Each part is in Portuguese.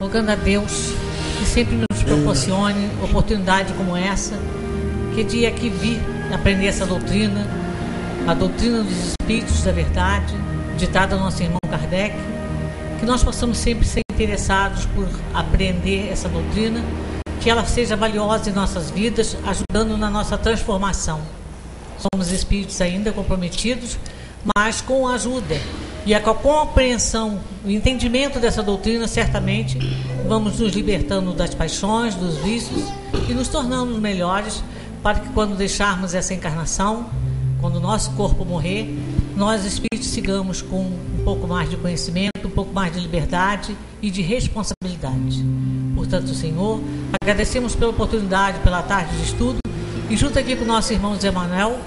rogando a Deus que sempre nos proporcione oportunidade como essa, que dia que vir aprender essa doutrina, a doutrina dos Espíritos da Verdade, ditada do nosso irmão Kardec, que nós possamos sempre ser interessados por aprender essa doutrina, que ela seja valiosa em nossas vidas, ajudando na nossa transformação. Somos espíritos ainda comprometidos, mas com a ajuda e com a compreensão, o entendimento dessa doutrina, certamente vamos nos libertando das paixões, dos vícios e nos tornando melhores, para que quando deixarmos essa encarnação, quando o nosso corpo morrer, nós espíritos sigamos com um pouco mais de conhecimento, um pouco mais de liberdade e de responsabilidade. Portanto, Senhor, agradecemos pela oportunidade, pela tarde de estudo, e junto aqui com o nosso irmão Zé Manuel,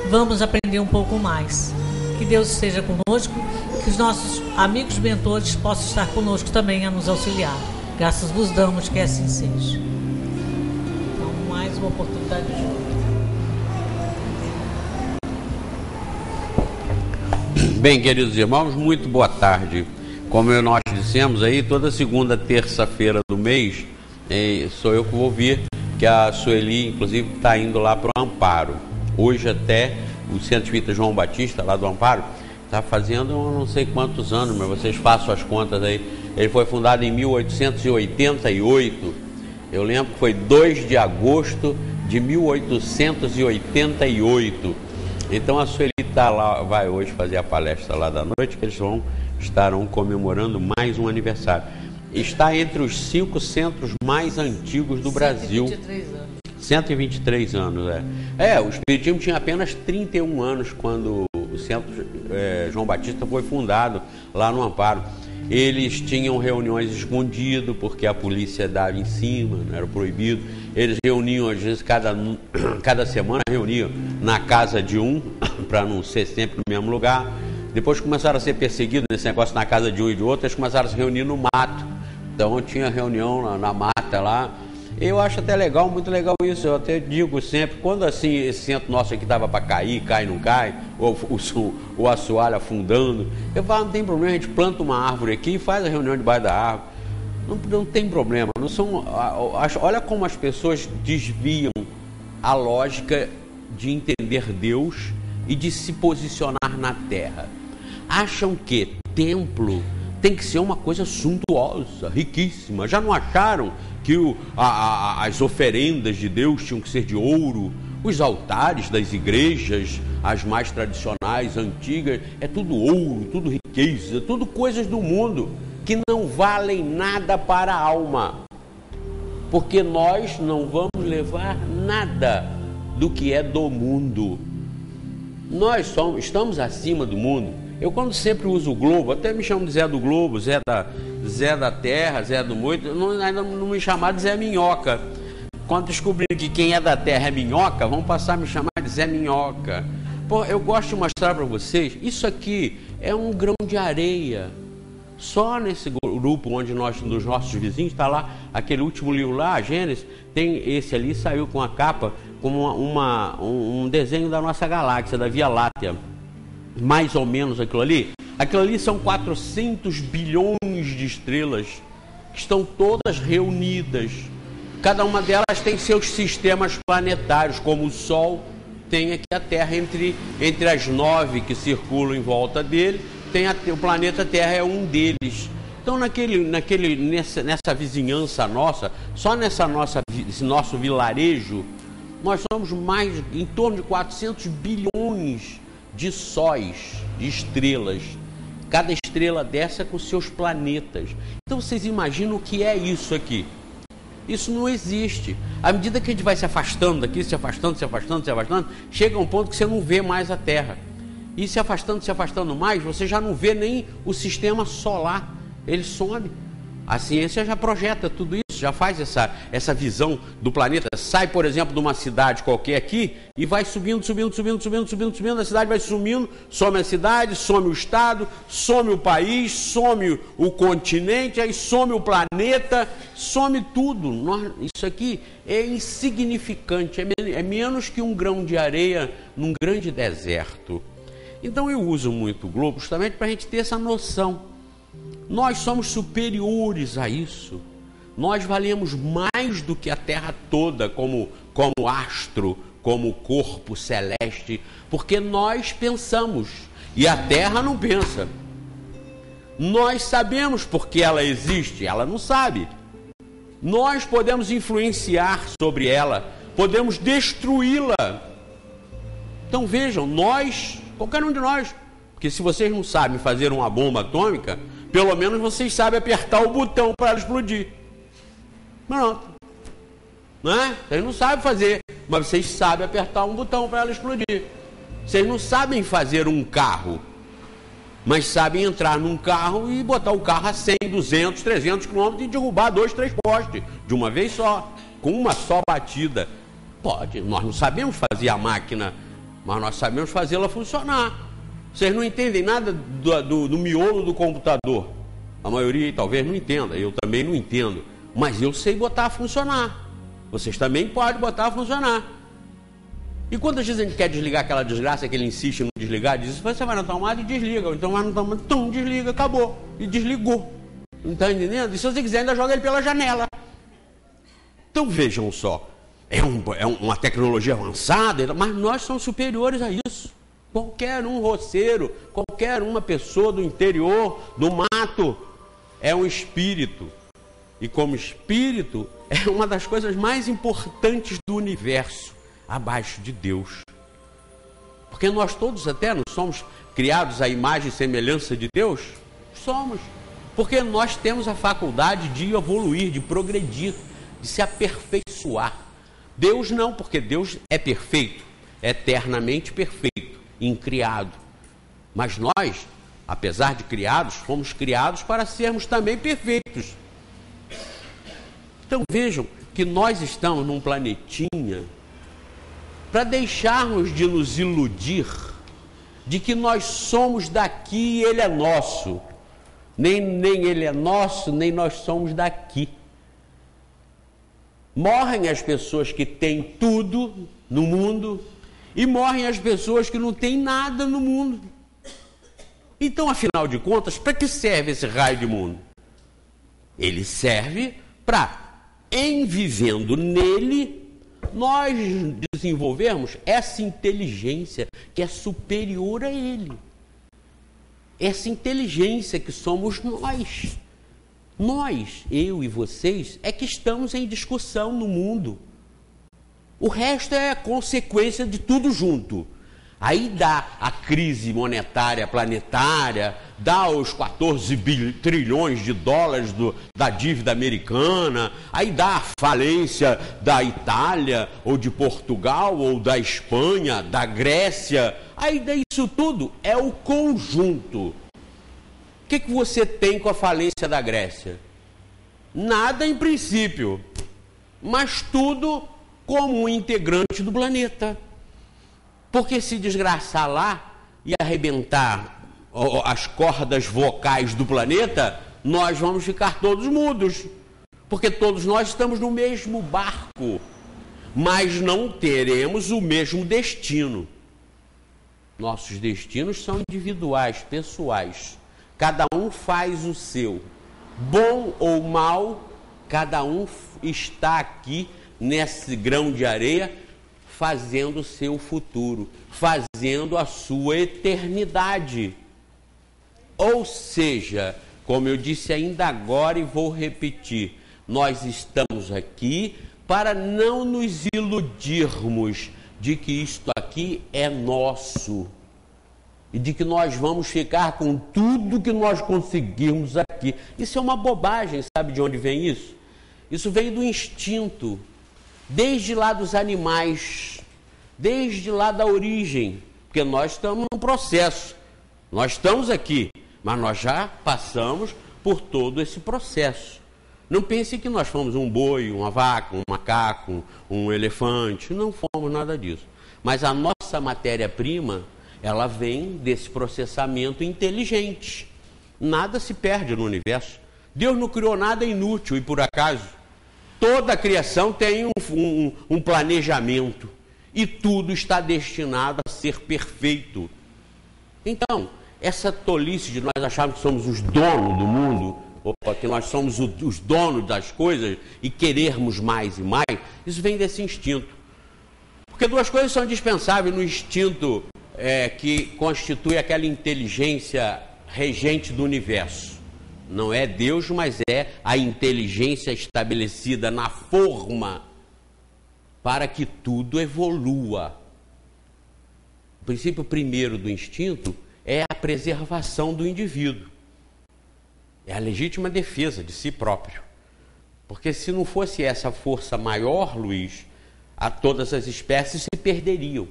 vamos aprender um pouco mais. Que Deus esteja conosco, que os nossos amigos mentores possam estar conosco também a nos auxiliar. Graças vos damos que assim seja. Então, mais uma oportunidade de estudo. Bem, queridos irmãos, muito boa tarde. Como nós dissemos aí, toda segunda, terça-feira do mês, sou eu que vou vir, que a Sueli, inclusive, está indo lá para o Amparo. Hoje até o Centro Espírita João Batista, lá do Amparo, está fazendo não sei quantos anos, mas vocês façam as contas aí. Ele foi fundado em 1888. Eu lembro que foi 2 de agosto de 1888. Então a Sueli está lá, vai hoje fazer a palestra lá da noite, que eles estarão comemorando mais um aniversário. Está entre os 5 centros mais antigos do Brasil. 123 anos. 123 anos, o Espiritismo tinha apenas 31 anos quando o Centro João Batista foi fundado lá no Amparo. Eles tinham reuniões escondidas, porque a polícia dava em cima, não era proibido. Eles reuniam, às vezes, cada semana reuniam na casa de um, para não ser sempre no mesmo lugar. Depois começaram a ser perseguidos nesse negócio na casa de um e de outro, eles começaram a se reunir no mato. Então tinha reunião na mata lá. Eu acho até legal, muito legal isso. Eu até digo sempre, quando assim esse centro nosso aqui estava para cair, cai, não cai, ou o assoalho afundando, eu falo, não tem problema, a gente planta uma árvore aqui e faz a reunião debaixo da árvore. Não tem problema. Olha como as pessoas desviam a lógica de entender Deus e de se posicionar na terra. Acham que templo tem que ser uma coisa suntuosa, riquíssima. Já não acharam que as oferendas de Deus tinham que ser de ouro? Os altares das igrejas, as mais tradicionais, antigas, é tudo ouro, tudo riqueza, tudo coisas do mundo que não valem nada para a alma. Porque nós não vamos levar nada do que é do mundo. Nós estamos acima do mundo. Eu quando sempre uso o globo, até me chamo de Zé do Globo, Zé da Terra, Zé do Moito, ainda não me chamar de Zé Minhoca. Quando descobrir que quem é da Terra é minhoca, vão passar a me chamar de Zé Minhoca. Pô, eu gosto de mostrar para vocês, isso aqui é um grão de areia. Só nesse grupo onde dos nossos vizinhos, está lá, aquele último livro lá, a Gênesis, tem esse ali, saiu com a capa, como um desenho da nossa galáxia, da Via Láctea. Mais ou menos aquilo ali são 400 bilhões de estrelas que estão todas reunidas. Cada uma delas tem seus sistemas planetários, como o Sol tem aqui a Terra entre as 9 que circulam em volta dele, o planeta Terra é um deles. Então nessa vizinhança nossa, só esse nosso vilarejo, nós somos em torno de 400 bilhões de sóis, de estrelas. Cada estrela dessa com seus planetas. Então vocês imaginam o que é isso aqui? Isso não existe. À medida que a gente vai se afastando daqui, se afastando, chega um ponto que você não vê mais a Terra. E se afastando mais, você já não vê nem o sistema solar. Ele some. A ciência já projeta tudo isso, já faz essa visão do planeta. Sai, por exemplo, de uma cidade qualquer aqui e vai subindo, a cidade vai sumindo, some a cidade, some o estado, some o país, some o continente, aí some o planeta, some tudo. Isso aqui é insignificante, é menos que um grão de areia num grande deserto. Então eu uso muito o globo justamente para a gente ter essa noção. Nós somos superiores a isso. Nós valemos mais do que a Terra toda, como astro, como corpo celeste, porque nós pensamos e a Terra não pensa. Nós sabemos porque ela existe, ela não sabe. Nós podemos influenciar sobre ela, podemos destruí-la. Então vejam, nós, qualquer um de nós, porque se vocês não sabem fazer uma bomba atômica, pelo menos vocês sabem apertar o botão para ela explodir. Pronto. Não é? Vocês não sabem fazer, mas vocês sabem apertar um botão para ela explodir. Vocês não sabem fazer um carro, mas sabem entrar num carro e botar o carro a 100, 200, 300 km e derrubar 2, 3 postes de uma vez só, com uma só batida. Pode, nós não sabemos fazer a máquina, mas nós sabemos fazê-la funcionar. Vocês não entendem nada do miolo do computador. A maioria talvez não entenda, eu também não entendo. Mas eu sei botar a funcionar. Vocês também podem botar a funcionar. E quantas vezes a gente quer desligar aquela desgraça que ele insiste em não desligar, diz, você vai na tomada e desliga, ou então vai na tomada, desliga, acabou, e desligou. Não está entendendo? E se você quiser, ainda joga ele pela janela. Então vejam só, é uma tecnologia avançada, mas nós somos superiores a isso. Qualquer um roceiro, qualquer uma pessoa do interior, do mato, é um espírito. E como espírito, é uma das coisas mais importantes do universo, abaixo de Deus. Porque nós todos até não somos criados à imagem e semelhança de Deus? Somos. Porque nós temos a faculdade de evoluir, de progredir, de se aperfeiçoar. Deus não, porque Deus é perfeito, eternamente perfeito, incriado. Mas nós, apesar de criados, fomos criados para sermos também perfeitos. Então vejam que nós estamos num planetinha para deixarmos de nos iludir de que nós somos daqui e ele é nosso. Nem ele é nosso, nem nós somos daqui. Morrem as pessoas que têm tudo no mundo e morrem as pessoas que não têm nada no mundo. Então, afinal de contas, para que serve esse raio de mundo? Ele serve para, em vivendo nele, nós desenvolvermos essa inteligência que é superior a ele. Essa inteligência que somos nós. Nós, eu e vocês, é que estamos em discussão no mundo. O resto é consequência de tudo junto. Aí dá a crise monetária planetária, dá os 14 trilhões de dólares da dívida americana, aí dá a falência da Itália, ou de Portugal, ou da Espanha, da Grécia. Aí isso tudo é o conjunto. O que você tem com a falência da Grécia? Nada em princípio, mas tudo como um integrante do planeta. Porque se desgraçar lá e arrebentar as cordas vocais do planeta, nós vamos ficar todos mudos. Porque todos nós estamos no mesmo barco, mas não teremos o mesmo destino. Nossos destinos são individuais, pessoais. Cada um faz o seu. Bom ou mal, cada um está aqui nesse grão de areia, fazendo o seu futuro, fazendo a sua eternidade. Ou seja, como eu disse ainda agora e vou repetir, nós estamos aqui para não nos iludirmos de que isto aqui é nosso e de que nós vamos ficar com tudo que nós conseguirmos aqui. Isso é uma bobagem, sabe de onde vem isso? Isso vem do instinto. Desde lá dos animais, desde lá da origem, porque nós estamos num processo, nós estamos aqui, mas nós já passamos por todo esse processo. Não pense que nós fomos um boi, uma vaca, um macaco, um elefante, não fomos nada disso. Mas a nossa matéria-prima, ela vem desse processamento inteligente. Nada se perde no universo. Deus não criou nada inútil e por acaso. Toda a criação tem um planejamento e tudo está destinado a ser perfeito. Então, essa tolice de nós acharmos que somos os donos do mundo, ou que nós somos os donos das coisas e querermos mais e mais, isso vem desse instinto. Porque duas coisas são indispensáveis no instinto que constitui aquela inteligência regente do universo. Não é Deus, mas é a inteligência estabelecida na forma para que tudo evolua. O princípio primeiro do instinto é a preservação do indivíduo. É a legítima defesa de si próprio. Porque se não fosse essa força maior, Luiz, todas as espécies se perderiam.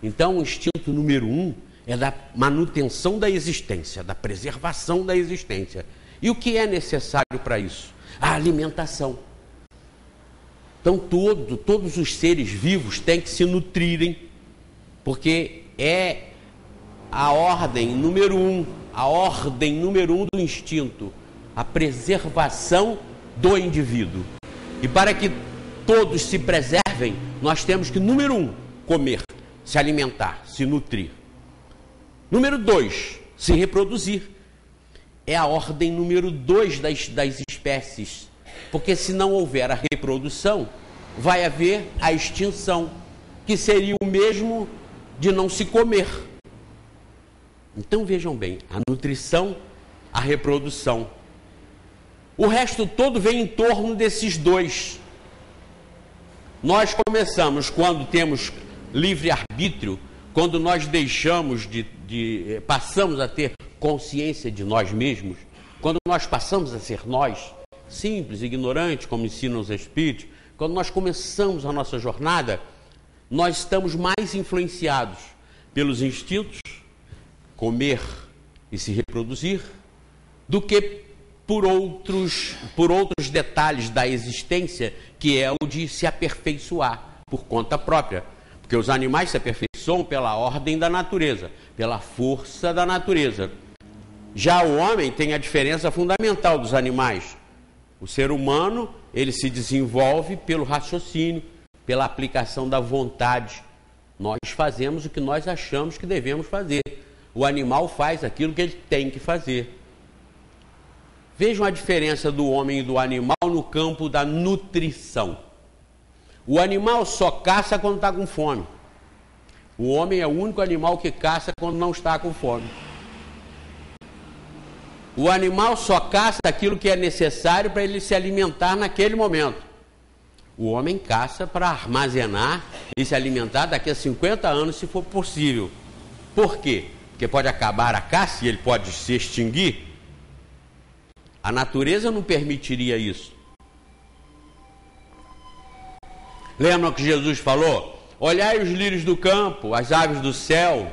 Então, o instinto número 1 é da manutenção da existência, da preservação da existência. E o que é necessário para isso? A alimentação. Então, todos os seres vivos têm que se nutrirem, porque é a ordem número 1, do instinto, a preservação do indivíduo. E para que todos se preservem, nós temos que, número 1, comer, se alimentar, se nutrir. Número 2, se reproduzir. É a ordem número 2 das espécies. Porque se não houver a reprodução, vai haver a extinção, que seria o mesmo de não se comer. Então vejam bem, a nutrição, a reprodução. O resto todo vem em torno desses dois. Nós começamos quando temos livre-arbítrio, quando nós deixamos passamos a ter consciência de nós mesmos, quando nós passamos a ser nós, simples, ignorantes, como ensinam os Espíritos, quando nós começamos a nossa jornada, nós estamos mais influenciados pelos instintos, comer e se reproduzir, do que por outros detalhes da existência, que é o de se aperfeiçoar por conta própria. Porque os animais se aperfeiçoam pela ordem da natureza, pela força da natureza. Já o homem tem a diferença fundamental dos animais. O ser humano, ele se desenvolve pelo raciocínio, pela aplicação da vontade. Nós fazemos o que nós achamos que devemos fazer. O animal faz aquilo que ele tem que fazer. Vejam a diferença do homem e do animal no campo da nutrição. O animal só caça quando está com fome. O homem é o único animal que caça quando não está com fome. O animal só caça aquilo que é necessário para ele se alimentar naquele momento. O homem caça para armazenar e se alimentar daqui a 50 anos, se for possível. Por quê? Porque pode acabar a caça e ele pode se extinguir. A natureza não permitiria isso. Lembram que Jesus falou? Olhai os lírios do campo, as aves do céu.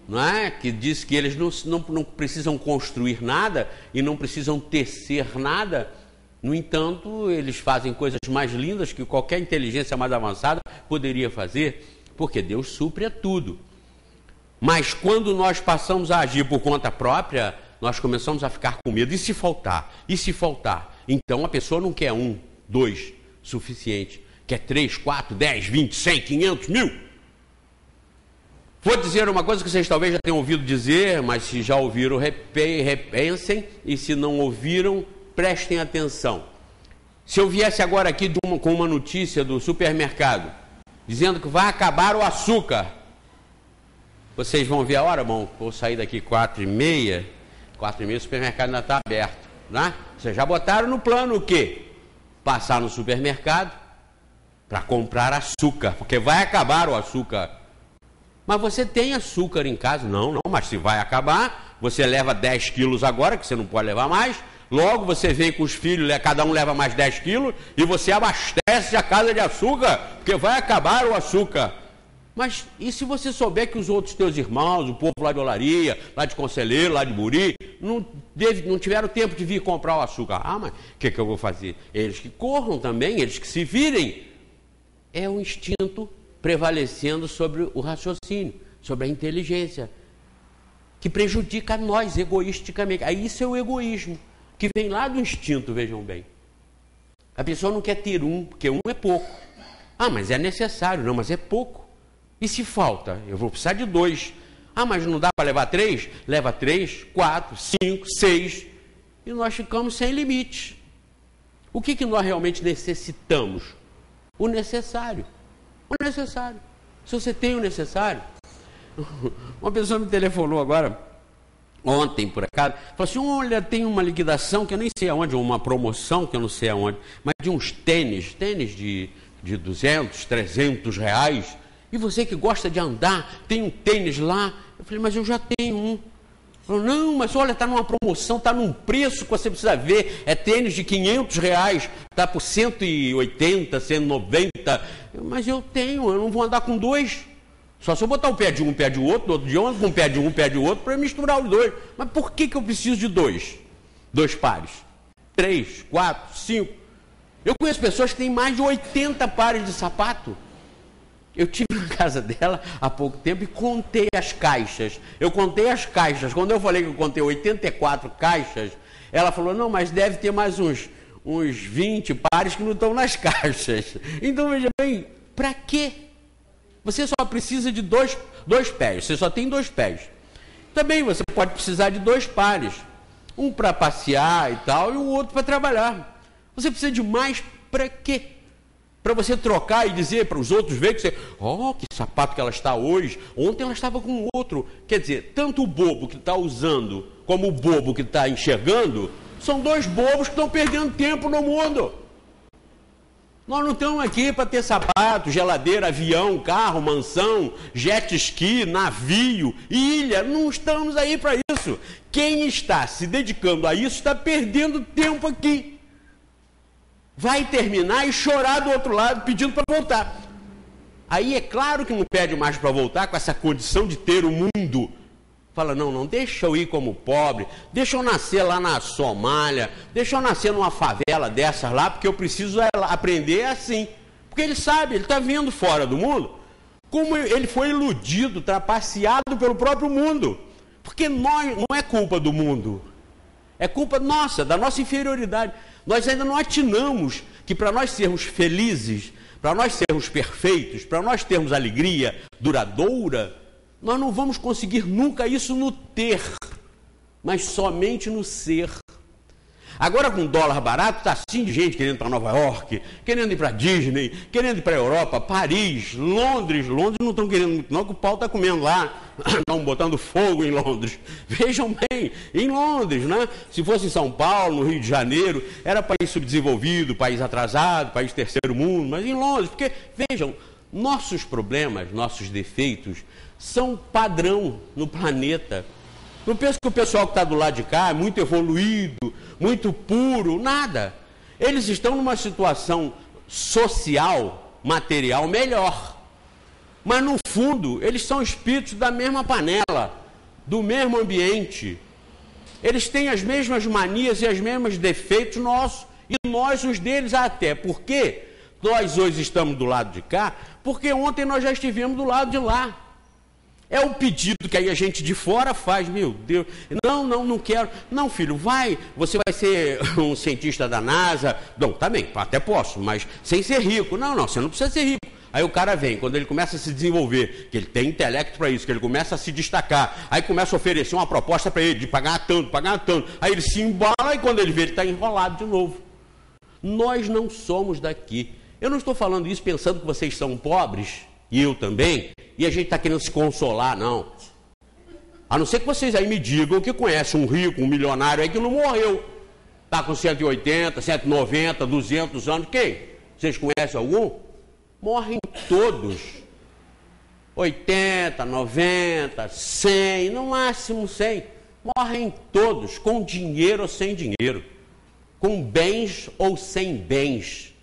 Não é? Que diz que eles não precisam construir nada e não precisam tecer nada. No entanto, eles fazem coisas mais lindas que qualquer inteligência mais avançada poderia fazer, porque Deus supre a tudo. Mas quando nós passamos a agir por conta própria, nós começamos a ficar com medo. E se faltar? E se faltar? Então a pessoa não quer 1, 2, suficiente. Quer 3, 4, 10, 20, 100, 500, 1000. Vou dizer uma coisa que vocês talvez já tenham ouvido dizer, mas se já ouviram, repensem, e se não ouviram, prestem atenção. Se eu viesse agora aqui com uma notícia do supermercado, dizendo que vai acabar o açúcar, vocês vão ver a hora? Bom, vou sair daqui 4h30, 4h30 o supermercado ainda está aberto, né? Vocês já botaram no plano o quê? Passar no supermercado para comprar açúcar, porque vai acabar o açúcar. Mas você tem açúcar em casa? Não, mas se vai acabar, você leva 10 quilos agora, que você não pode levar mais, logo você vem com os filhos, cada um leva mais 10 quilos, e você abastece a casa de açúcar, porque vai acabar o açúcar. Mas e se você souber que os outros teus irmãos, o povo lá de Olaria, lá de Conselheiro, lá de Buri, não tiveram tempo de vir comprar o açúcar? Ah, mas o que eu vou fazer? Eles que corram também, eles que se virem. É o instinto prevalecendo sobre o raciocínio, sobre a inteligência, que prejudica a nós egoisticamente. Aí isso é o egoísmo, que vem lá do instinto, vejam bem. A pessoa não quer ter 1, porque 1 é pouco. Ah, mas é necessário. Não, mas é pouco. E se falta? Eu vou precisar de 2. Ah, mas não dá para levar 3? Leva 3, 4, 5, 6. E nós ficamos sem limite. O que nós realmente necessitamos? O necessário. O necessário. Se você tem o necessário... Uma pessoa me telefonou agora, ontem por acaso, falou assim, olha, tem uma liquidação que eu nem sei aonde, uma promoção que eu não sei aonde, mas de uns tênis de 200, 300 reais, e você que gosta de andar, tem um tênis lá. Eu falei, mas eu já tenho um. Falou, não, mas olha, está numa promoção, está num preço que você precisa ver, é tênis de 500 reais, está por 180, 190, mas eu tenho, eu não vou andar com 2. Só se eu botar o pé de um, pé de outro, no outro dia eu ando com o pé de um, pé de outro, para misturar os 2. Mas por que eu preciso de 2? 2 pares? 3, 4, 5. Eu conheço pessoas que têm mais de 80 pares de sapato. Eu estive na casa dela há pouco tempo e contei as caixas. Eu contei as caixas. Quando eu falei que eu contei 84 caixas, ela falou, não, mas deve ter mais uns 20 pares que não estão nas caixas. Então, veja bem, para quê? Você só precisa de dois pés, você só tem 2 pés. Também você pode precisar de 2 pares. Um para passear e tal, e o outro para trabalhar. Você precisa de mais para quê? Para você trocar e dizer para os outros verem que você... Oh, que sapato que ela está hoje. Ontem ela estava com outro. Quer dizer, tanto o bobo que está usando, como o bobo que está enxergando, são 2 bobos que estão perdendo tempo no mundo. Nós não estamos aqui para ter sapato, geladeira, avião, carro, mansão, jet ski, navio, ilha. Não estamos aí para isso. Quem está se dedicando a isso está perdendo tempo aqui. Vai terminar e chorar do outro lado pedindo para voltar. Aí é claro que não pede mais para voltar com essa condição de ter o mundo. Fala, não, deixa eu ir como pobre, deixa eu nascer lá na Somália, deixa eu nascer numa favela dessas lá, porque eu preciso aprender assim. Porque ele sabe, ele está vendo fora do mundo, como ele foi iludido, trapaceado pelo próprio mundo. Porque nós, não é culpa do mundo, é culpa nossa, da nossa inferioridade. Nós ainda não atinamos que para nós sermos felizes, para nós sermos perfeitos, para nós termos alegria duradoura, nós não vamos conseguir nunca isso no ter, mas somente no ser. Agora com dólar barato, está assim de gente querendo ir para Nova York, querendo ir para Disney, querendo ir para a Europa, Paris, Londres. Londres não estão querendo muito não, que o pau está comendo lá. Estão botando fogo em Londres. Vejam bem, em Londres, né? Se fosse em São Paulo, no Rio de Janeiro, era país subdesenvolvido, país atrasado, país terceiro mundo, mas em Londres, porque, vejam, nossos problemas, nossos defeitos, são padrão no planeta. Não penso que o pessoal que está do lado de cá é muito evoluído, muito puro, nada. Eles estão numa situação social, material melhor. Mas no fundo, eles são espíritos da mesma panela, do mesmo ambiente. Eles têm as mesmas manias e os mesmos defeitos nossos, e nós os deles até. Por quê? Nós hoje estamos do lado de cá, porque ontem nós já estivemos do lado de lá. É o pedido que aí a gente de fora faz, meu Deus, não quero. Não, filho, você vai ser um cientista da NASA. Não, tá bem, até posso, mas sem ser rico. Não, você não precisa ser rico. Aí o cara vem, quando ele começa a se desenvolver, que ele tem intelecto para isso, que ele começa a se destacar, aí começa a oferecer uma proposta para ele de pagar tanto. Aí ele se embala e quando ele vê, ele está enrolado de novo. Nós não somos daqui. Eu não estou falando isso pensando que vocês são pobres, e eu também, e a gente está querendo se consolar, não. A não ser que vocês aí me digam que conhecem um rico, um milionário aí que não morreu. Está com 180, 190, 200 anos. Quem? Vocês conhecem algum? Morrem todos. 80, 90, 100, no máximo 100. Morrem todos, com dinheiro ou sem dinheiro. Com bens ou sem bens.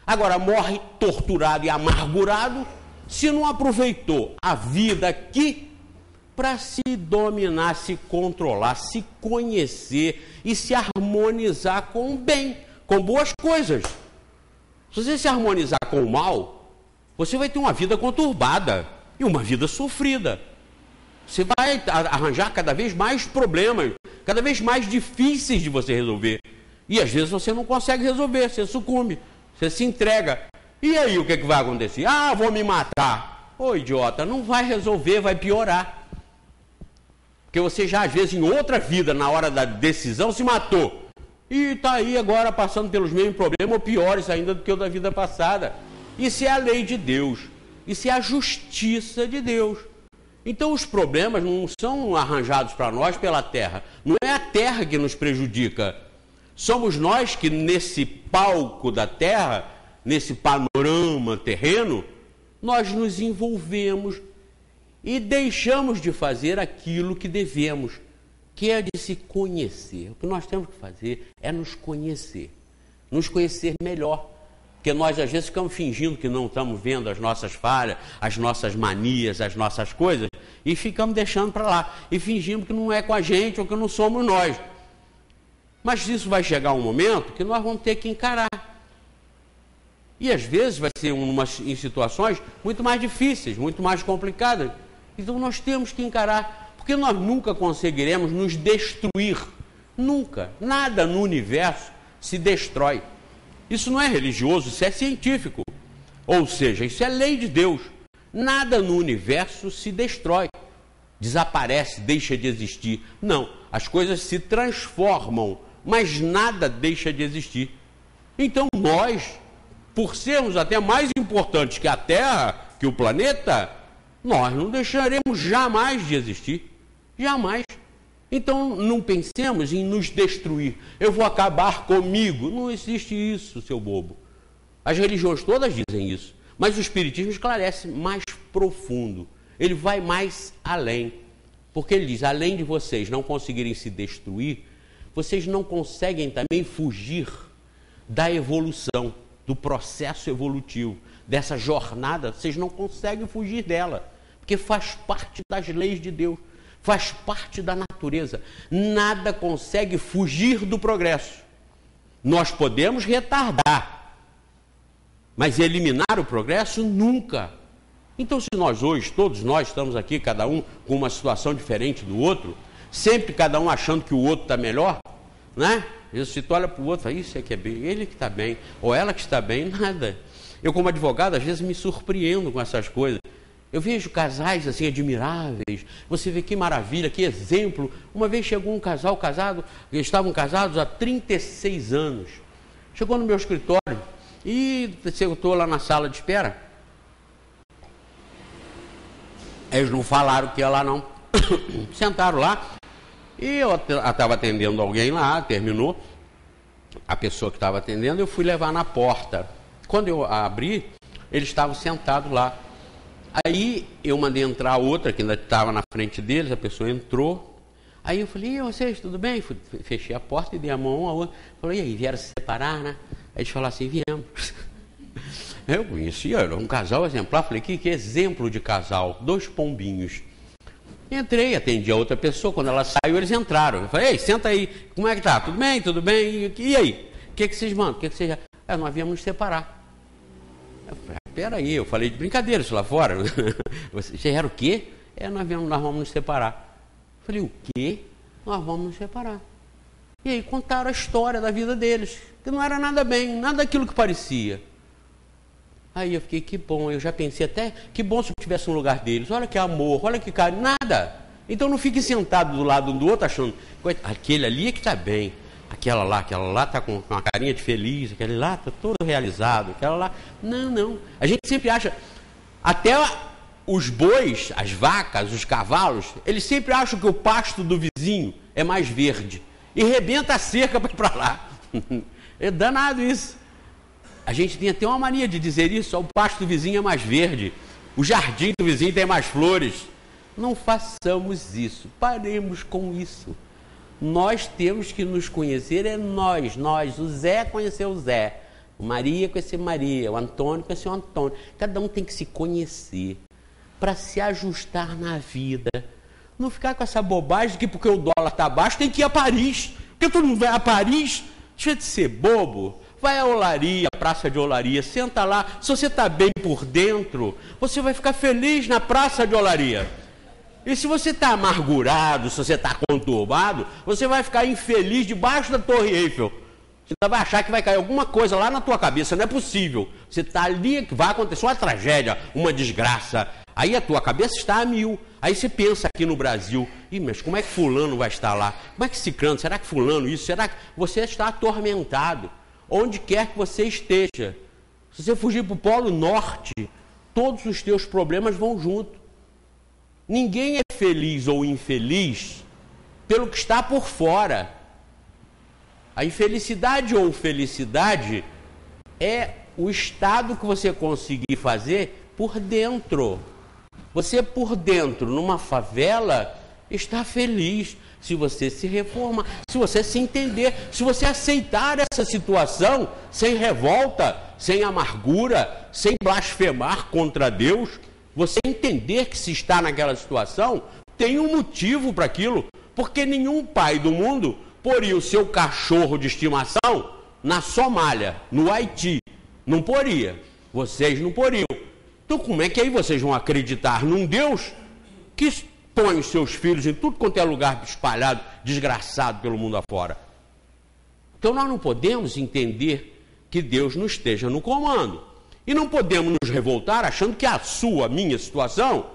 Agora, morre torturado e amargurado se não aproveitou a vida aqui para se dominar, se controlar, se conhecer e se harmonizar com o bem, com boas coisas. Se você se harmonizar com o mal, você vai ter uma vida conturbada e uma vida sofrida. Você vai arranjar cada vez mais problemas, cada vez mais difíceis de você resolver. E às vezes você não consegue resolver, você sucumbe, você se entrega. E aí o que vai acontecer? Vou me matar. Ô idiota, não vai resolver, vai piorar. Porque você já, às vezes, em outra vida, na hora da decisão, se matou. E está aí agora passando pelos mesmos problemas, ou piores ainda do que o da vida passada. Isso é a lei de Deus. Isso é a justiça de Deus. Então os problemas não são arranjados para nós pela terra. Não é a terra que nos prejudica. Somos nós que nesse palco da terra, nesse panorama terreno, nós nos envolvemos e deixamos de fazer aquilo que devemos, que é de se conhecer. O que nós temos que fazer é nos conhecer melhor. Porque nós às vezes ficamos fingindo que não estamos vendo as nossas falhas, as nossas manias, as nossas coisas, e ficamos deixando para lá, e fingimos que não é com a gente ou que não somos nós. Mas isso vai chegar um momento que nós vamos ter que encarar. E às vezes vai ser em situações muito mais difíceis, muito mais complicadas. Então nós temos que encarar, porque nós nunca conseguiremos nos destruir. Nunca. Nada no universo se destrói. Isso não é religioso, isso é científico. Ou seja, isso é lei de Deus. Nada no universo se destrói, desaparece, deixa de existir. Não, as coisas se transformam, mas nada deixa de existir. Então nós, por sermos até mais importantes que a Terra, que o planeta, nós não deixaremos jamais de existir. Jamais. Então não pensemos em nos destruir. Eu vou acabar comigo. Não existe isso, seu bobo. As religiões todas dizem isso. Mas o Espiritismo esclarece mais profundo. Ele vai mais além. Porque ele diz, além de vocês não conseguirem se destruir, vocês não conseguem também fugir da evolução, do processo evolutivo, dessa jornada. Vocês não conseguem fugir dela. Porque faz parte das leis de Deus. Faz parte da natureza. Nada consegue fugir do progresso. Nós podemos retardar, mas eliminar o progresso nunca. Então, se nós hoje, todos nós estamos aqui, cada um com uma situação diferente do outro, sempre cada um achando que o outro está melhor, né? Se tu olha para o outro, fala, isso é que é bem, ele que está bem, ou ela que está bem, nada. Eu, como advogado, às vezes me surpreendo com essas coisas. Eu vejo casais assim admiráveis, você vê que maravilha, que exemplo. Uma vez chegou um casal casado, eles estavam casados há 36 anos. Chegou no meu escritório e eu estou lá na sala de espera. Eles não falaram que ia lá não. Sentaram lá e eu estava atendendo alguém lá, terminou. A pessoa que estava atendendo, eu fui levar na porta. Quando eu abri, eles estavam sentados lá. Aí eu mandei entrar outra que ainda estava na frente deles, a pessoa entrou. Aí eu falei, e vocês, tudo bem? Fechei a porta e dei a mão a outra. Falei, e aí, vieram se separar, né? Aí eles falaram assim, viemos. Eu conhecia, era um casal exemplar. Falei, que exemplo de casal, 2 pombinhos. Entrei, atendi a outra pessoa, quando ela saiu, eles entraram. Eu falei, ei, senta aí, como é que tá? Tudo bem, tudo bem? E aí? O que vocês mandam? O que vocês... nós viemos nos separar. Eu falei, peraí, eu falei de brincadeira isso lá fora. Vocês eram o quê? Nós vamos nos separar. Eu falei, o quê? Nós vamos nos separar. E aí contaram a história da vida deles, que não era nada bem, nada daquilo que parecia. Aí eu fiquei, que bom, eu já pensei até, que bom se eu estivesse no lugar deles, olha que amor, olha que carinho, nada. Então não fique sentado do lado um do outro achando, aquele ali é que está bem. Aquela lá está com uma carinha de feliz, aquele lá está todo realizado, aquela lá... Não. A gente sempre acha... Até os bois, as vacas, os cavalos, eles sempre acham que o pasto do vizinho é mais verde. E rebenta a cerca para ir para lá. É danado isso. A gente tem até uma mania de dizer isso, o pasto do vizinho é mais verde, o jardim do vizinho tem mais flores. Não façamos isso, paremos com isso. Nós temos que nos conhecer, nós, o Zé conhecer o Zé, o Maria conhecer Maria, o Antônio conhecer o Antônio. Cada um tem que se conhecer para se ajustar na vida. Não ficar com essa bobagem que porque o dólar está baixo tem que ir a Paris. Porque todo mundo vai a Paris, deixa de ser bobo. Vai à olaria, praça de olaria, senta lá. Se você está bem por dentro, você vai ficar feliz na praça de olaria. E se você está amargurado, se você está conturbado, você vai ficar infeliz debaixo da Torre Eiffel. Você vai achar que vai cair alguma coisa lá na tua cabeça, não é possível. Você está ali, que vai acontecer uma tragédia, uma desgraça, Aí a tua cabeça está a mil. Aí você pensa aqui no Brasil, mas como é que fulano vai estar lá? Como é que ciclano? Será que fulano isso? Será que você está atormentado? Onde quer que você esteja. Se você fugir para o Polo Norte, todos os teus problemas vão junto. Ninguém é feliz ou infeliz pelo que está por fora. A infelicidade ou felicidade é o estado que você conseguir fazer por dentro. Você por dentro, numa favela, está feliz se você se reforma, se você se entender, se você aceitar essa situação sem revolta, sem amargura, sem blasfemar contra Deus, você entender que se está naquela situação, tem um motivo para aquilo, porque nenhum pai do mundo poria o seu cachorro de estimação na Somália, no Haiti. Não poria. Vocês não poriam. Então como é que aí vocês vão acreditar num Deus que põe os seus filhos em tudo quanto é lugar espalhado, desgraçado pelo mundo afora? Então nós não podemos entender que Deus não esteja no comando. E não podemos nos revoltar achando que a minha situação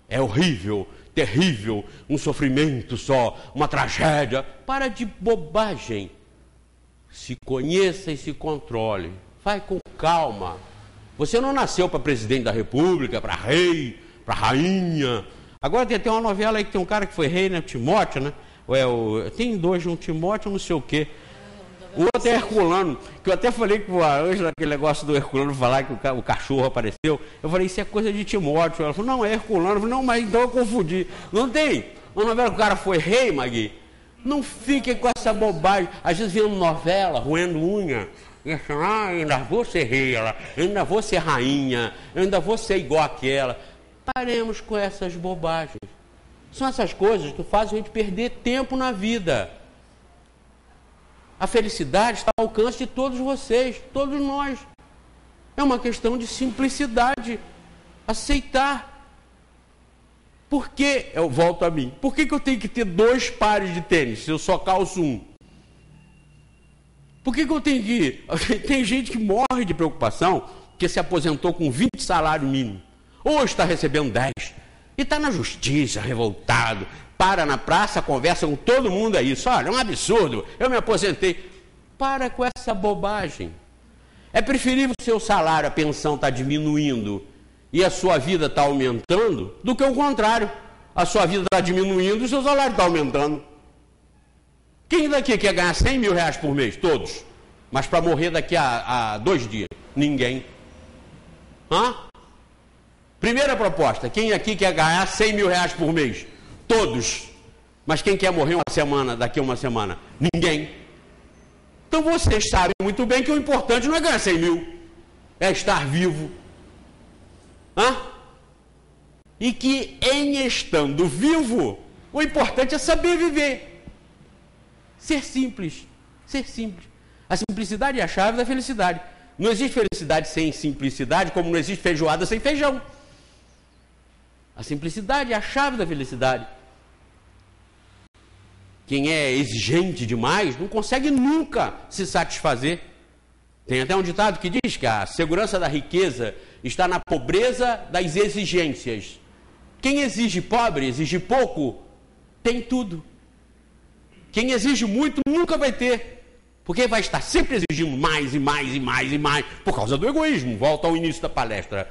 é horrível, terrível, um sofrimento só, uma tragédia. Para de bobagem. Se conheça e se controle. Vai com calma. Você não nasceu para presidente da república, para rei, para rainha. Agora tem até uma novela aí que tem um cara que foi rei, né? Timóteo, né? Tem dois, um Timóteo, não sei o quê. O outro é Herculano, que eu até falei com a Ângela, aquele negócio do Herculano falar que o cachorro apareceu. Eu falei, isso é coisa de Timóteo. Ela falou, não, é Herculano. Eu falei, não, mas então eu confundi. Não tem. Uma novela que o cara foi rei, Magui. Não fique com essa bobagem. Às vezes vem uma novela, roendo unha. Ainda vou ser rei, ainda vou ser rainha, ainda vou ser igual àquela. Paremos com essas bobagens. São essas coisas que fazem a gente perder tempo na vida. A felicidade está ao alcance de todos vocês, todos nós. É uma questão de simplicidade. Aceitar. Por que, eu volto a mim, por que eu tenho que ter 2 pares de tênis se eu só calço um? Por que eu tenho que ir? Tem gente que morre de preocupação porque se aposentou com 20 salários mínimos. Ou está recebendo 10. E está na justiça, revoltado. Para na praça, conversa com todo mundo, é isso. Olha, é um absurdo, eu me aposentei. Para com essa bobagem. É preferível o seu salário, a pensão está diminuindo e a sua vida está aumentando, do que o contrário. A sua vida está diminuindo e o seu salário está aumentando. Quem daqui quer ganhar 100 mil reais por mês? Todos. Mas para morrer daqui a 2 dias? Ninguém. Hã? Primeira proposta. Quem aqui quer ganhar 100 mil reais por mês? Todos. Mas quem quer morrer daqui a uma semana? Ninguém. Então vocês sabem muito bem que o importante não é ganhar 100 mil. É estar vivo. Hã? E que em estando vivo, o importante é saber viver. Ser simples. Ser simples. A simplicidade é a chave da felicidade. Não existe felicidade sem simplicidade, como não existe feijoada sem feijão. A simplicidade é a chave da felicidade. Quem é exigente demais não consegue nunca se satisfazer. Tem até um ditado que diz que a segurança da riqueza está na pobreza das exigências. Quem exige pobre, exige pouco, tem tudo. Quem exige muito nunca vai ter, porque vai estar sempre exigindo mais e mais e mais e mais, por causa do egoísmo. Volta ao início da palestra.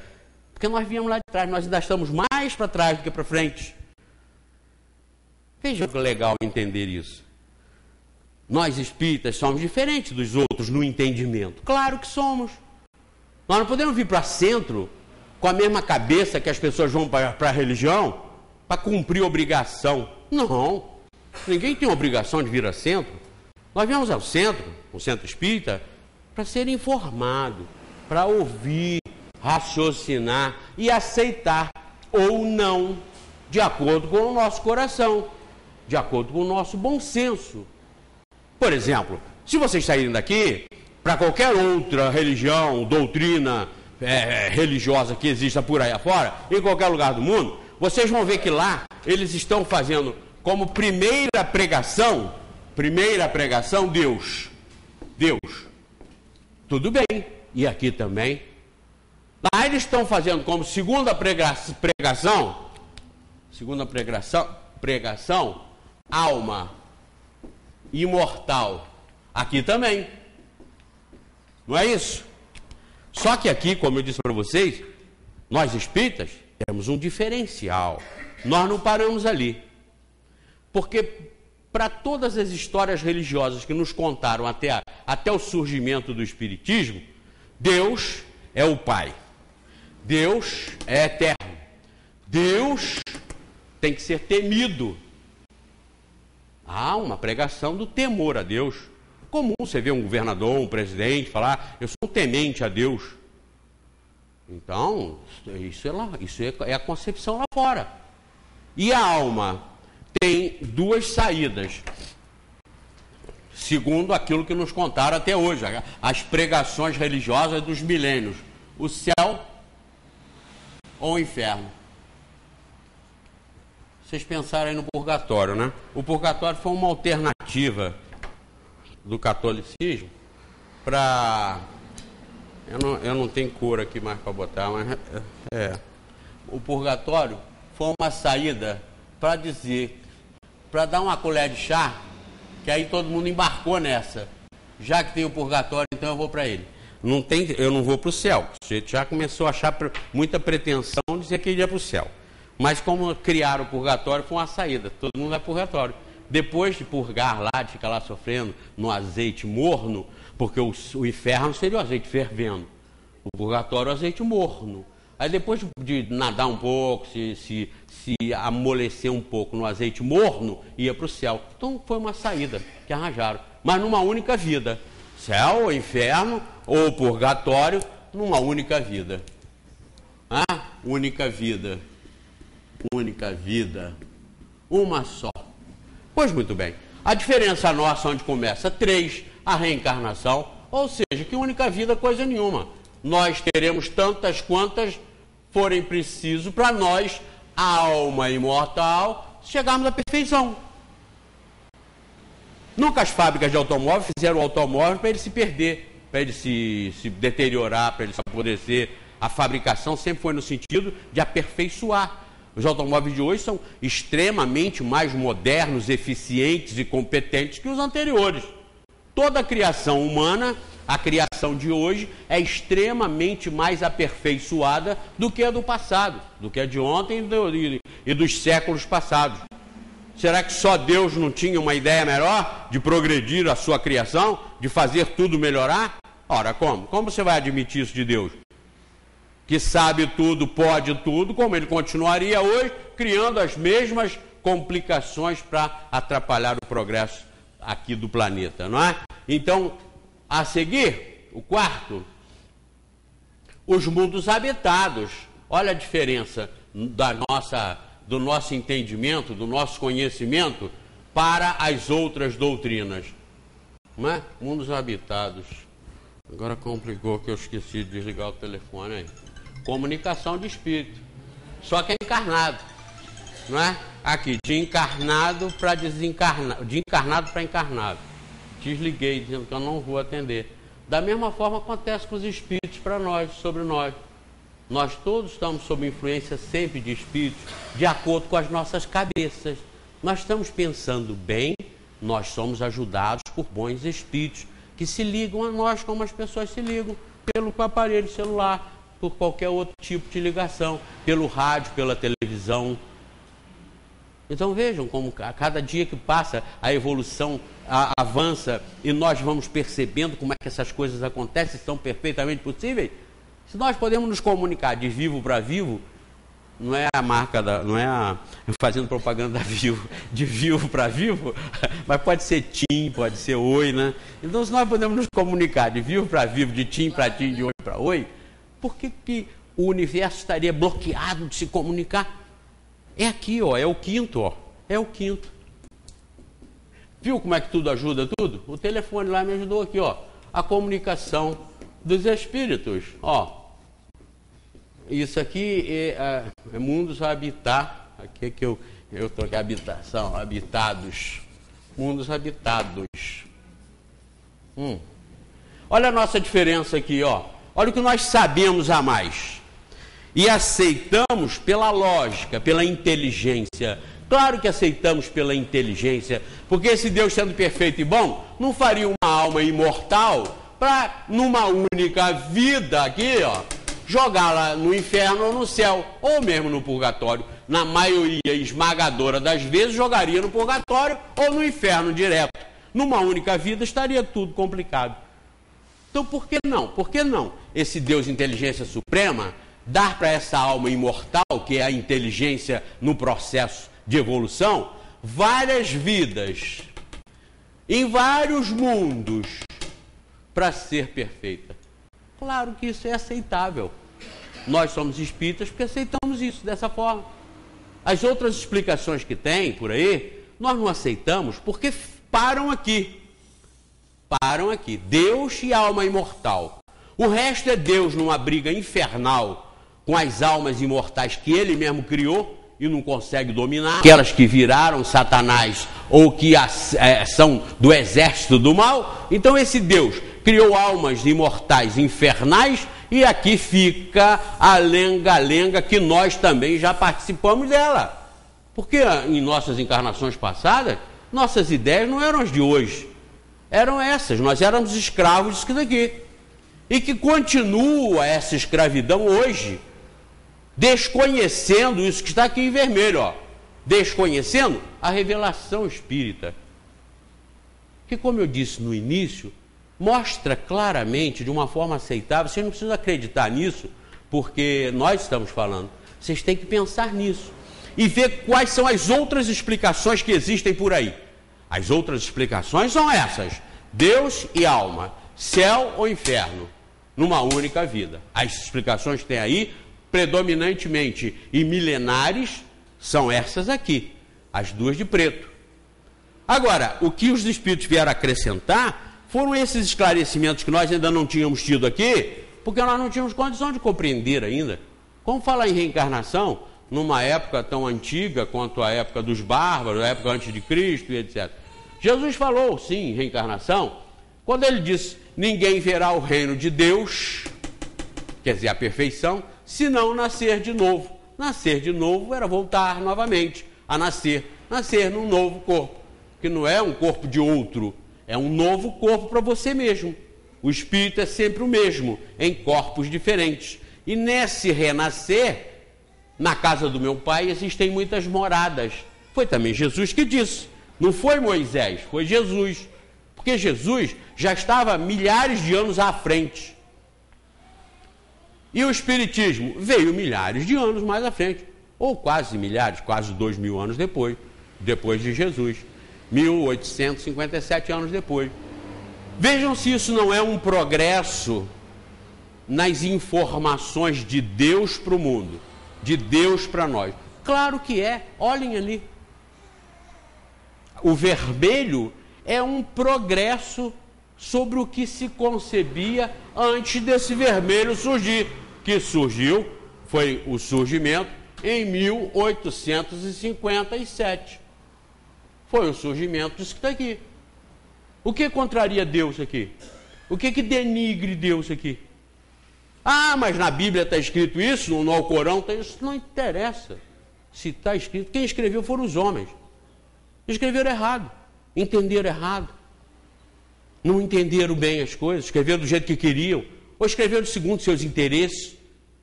Porque nós viemos lá de trás, nós ainda estamos mais para trás do que para frente. Veja que legal entender isso. Nós espíritas somos diferentes dos outros no entendimento. Claro que somos. Nós não podemos vir para centro com a mesma cabeça que as pessoas vão para a religião para cumprir obrigação. Não. Ninguém tem obrigação de vir a centro. Nós viemos ao centro, o centro espírita, para ser informado, para ouvir, raciocinar e aceitar ou não, de acordo com o nosso coração, de acordo com o nosso bom senso. Por exemplo, se vocês saírem daqui para qualquer outra religião, doutrina religiosa que exista por aí afora, em qualquer lugar do mundo, vocês vão ver que lá eles estão fazendo como primeira pregação, Deus. Deus. Tudo bem. E aqui também. Lá eles estão fazendo como segunda pregação, alma imortal. Aqui também. Não é isso? Só que aqui, como eu disse para vocês, nós espíritas temos um diferencial. Nós não paramos ali. Porque para todas as histórias religiosas que nos contaram até o surgimento do Espiritismo, Deus é o Pai. Deus é eterno. Deus tem que ser temido. Há uma pregação do temor a Deus. Comum você ver um governador, um presidente falar, eu sou um temente a Deus. Então, isso é a concepção lá fora. E a alma tem duas saídas, segundo aquilo que nos contaram até hoje, as pregações religiosas dos milênios: o céu ou o inferno. Vocês pensaram aí no purgatório, né? O purgatório foi uma alternativa do catolicismo para... Eu não tenho cor aqui mais para botar, mas... O purgatório foi uma saída para dizer, para dar uma colher de chá, que aí todo mundo embarcou nessa. Já que tem o purgatório, então eu vou para ele. Eu não vou para o céu. Você já começou a achar muita pretensão de dizer que iria para o céu. Mas como criaram o purgatório, foi uma saída. Todo mundo vai para o purgatório. Depois de purgar lá, de ficar lá sofrendo no azeite morno, porque o inferno seria o azeite fervendo. O purgatório é o azeite morno. Aí depois de nadar um pouco, se amolecer um pouco no azeite morno, ia para o céu. Então foi uma saída que arranjaram. Mas numa única vida. Céu, ou inferno, ou purgatório, numa única vida. Única vida. Única vida. Uma só. Pois muito bem. A diferença nossa, onde começa? 3, a reencarnação. Ou seja, que única vida, coisa nenhuma. Nós teremos tantas quantas forem preciso para nós, a alma imortal, chegarmos à perfeição. Nunca as fábricas de automóvel fizeram o automóvel para ele se perder, para ele se deteriorar, para ele se apodrecer. A fabricação sempre foi no sentido de aperfeiçoar. Os automóveis de hoje são extremamente mais modernos, eficientes e competentes que os anteriores. Toda a criação humana, a criação de hoje, é extremamente mais aperfeiçoada do que a do passado, do que a de ontem e dos séculos passados. Será que só Deus não tinha uma ideia melhor de progredir a sua criação, de fazer tudo melhorar? Ora, como? Como você vai admitir isso de Deus? Que sabe tudo, pode tudo, como ele continuaria hoje, criando as mesmas complicações para atrapalhar o progresso aqui do planeta, não é? Então, a seguir, o quarto, os mundos habitados. Olha a diferença do nosso entendimento, do nosso conhecimento para as outras doutrinas. Não é? Mundos habitados. Agora complicou que eu esqueci de desligar o telefone aí. Comunicação de espírito. Só que é encarnado. Não é? Aqui, de encarnado para desencarnado. De encarnado para encarnado. Desliguei, dizendo que eu não vou atender. Da mesma forma acontece com os espíritos para nós, sobre nós. Nós todos estamos sob influência sempre de espíritos, de acordo com as nossas cabeças. Nós estamos pensando bem, nós somos ajudados por bons espíritos, que se ligam a nós como as pessoas se ligam, pelo aparelho celular, por qualquer outro tipo de ligação, pelo rádio, pela televisão. Então vejam como a cada dia que passa a evolução avança e nós vamos percebendo como é que essas coisas acontecem, são perfeitamente possíveis. Se nós podemos nos comunicar de vivo para vivo, não é a marca não é fazendo propaganda da Vivo, de vivo para vivo, mas pode ser TIM, pode ser Oi, né? Então se nós podemos nos comunicar de vivo para vivo, de TIM para TIM, de Oi para Oi, por que o universo estaria bloqueado de se comunicar? É aqui, ó, é o quinto, ó. É o quinto. Viu como é que tudo ajuda tudo? O telefone lá me ajudou aqui, ó. A comunicação dos espíritos, ó. Isso aqui é mundos a habitar. Aqui é que eu troquei habitação, habitados. Mundos habitados. Olha a nossa diferença aqui, ó. Olha o que nós sabemos a mais. e aceitamos pela lógica, pela inteligência. Claro que aceitamos pela inteligência, porque esse Deus, sendo perfeito e bom, não faria uma alma imortal para, numa única vida aqui, jogá-la no inferno ou no céu, ou mesmo no purgatório. Na maioria esmagadora das vezes, jogaria no purgatório ou no inferno direto. Numa única vida estaria tudo complicado. Então, por que não? Por que não esse Deus inteligência suprema dar para essa alma imortal, que é a inteligência no processo de evolução, várias vidas, em vários mundos, para ser perfeita? Claro que isso é aceitável. Nós somos espíritas porque aceitamos isso dessa forma. As outras explicações que tem por aí, nós não aceitamos porque param aqui. Param aqui. Deus e alma imortal. O resto é Deus numa briga infernal com as almas imortais que ele mesmo criou e não consegue dominar. Aquelas que viraram Satanás ou que são do exército do mal. Então esse Deus criou almas imortais infernais e aqui fica a lenga-lenga que nós também já participamos dela. Porque em nossas encarnações passadas, nossas ideias não eram as de hoje. Eram essas, nós éramos escravos disso daqui. E que continua essa escravidão hoje, desconhecendo isso que está aqui em vermelho, desconhecendo a revelação espírita. Que, como eu disse no início, mostra claramente, de uma forma aceitável. Vocês não precisam acreditar nisso, porque nós estamos falando. Vocês têm que pensar nisso e ver quais são as outras explicações que existem por aí. As outras explicações são essas: Deus e alma, céu ou inferno, numa única vida. As explicações que tem aí, predominantemente e milenares, são essas aqui, as duas de preto. Agora, o que os espíritos vieram acrescentar foram esses esclarecimentos que nós ainda não tínhamos tido aqui, porque nós não tínhamos condição de compreender ainda. Como falar em reencarnação numa época tão antiga quanto a época dos bárbaros, a época antes de Cristo e etc. Jesus falou, sim, em reencarnação, quando ele disse: ninguém verá o reino de Deus, quer dizer, a perfeição, se não nascer de novo. Nascer de novo era voltar novamente a nascer num novo corpo, que não é um corpo de outro, é um novo corpo para você mesmo. O espírito é sempre o mesmo, em corpos diferentes. E nesse renascer, na casa do meu pai existem muitas moradas. Foi também Jesus que disse. Não foi Moisés, foi Jesus. Porque Jesus já estava milhares de anos à frente. E o Espiritismo veio milhares de anos mais à frente. Ou quase milhares, quase 2000 anos depois de Jesus. 1857 anos depois. Vejam se isso não é um progresso nas informações de Deus para o mundo, de Deus para nós. Claro que é, olhem ali. O vermelho é um progresso sobre o que se concebia antes desse vermelho surgir, que surgiu, foi o surgimento em 1857. Foi o surgimento disso que está aqui. O que contraria Deus aqui? O que denigre Deus aqui? Ah, mas na Bíblia está escrito isso, no Alcorão está isso. Não interessa se está escrito. Quem escreveu foram os homens. Escreveram errado, entenderam errado. Não entenderam bem as coisas, escreveram do jeito que queriam, ou escreveram segundo seus interesses.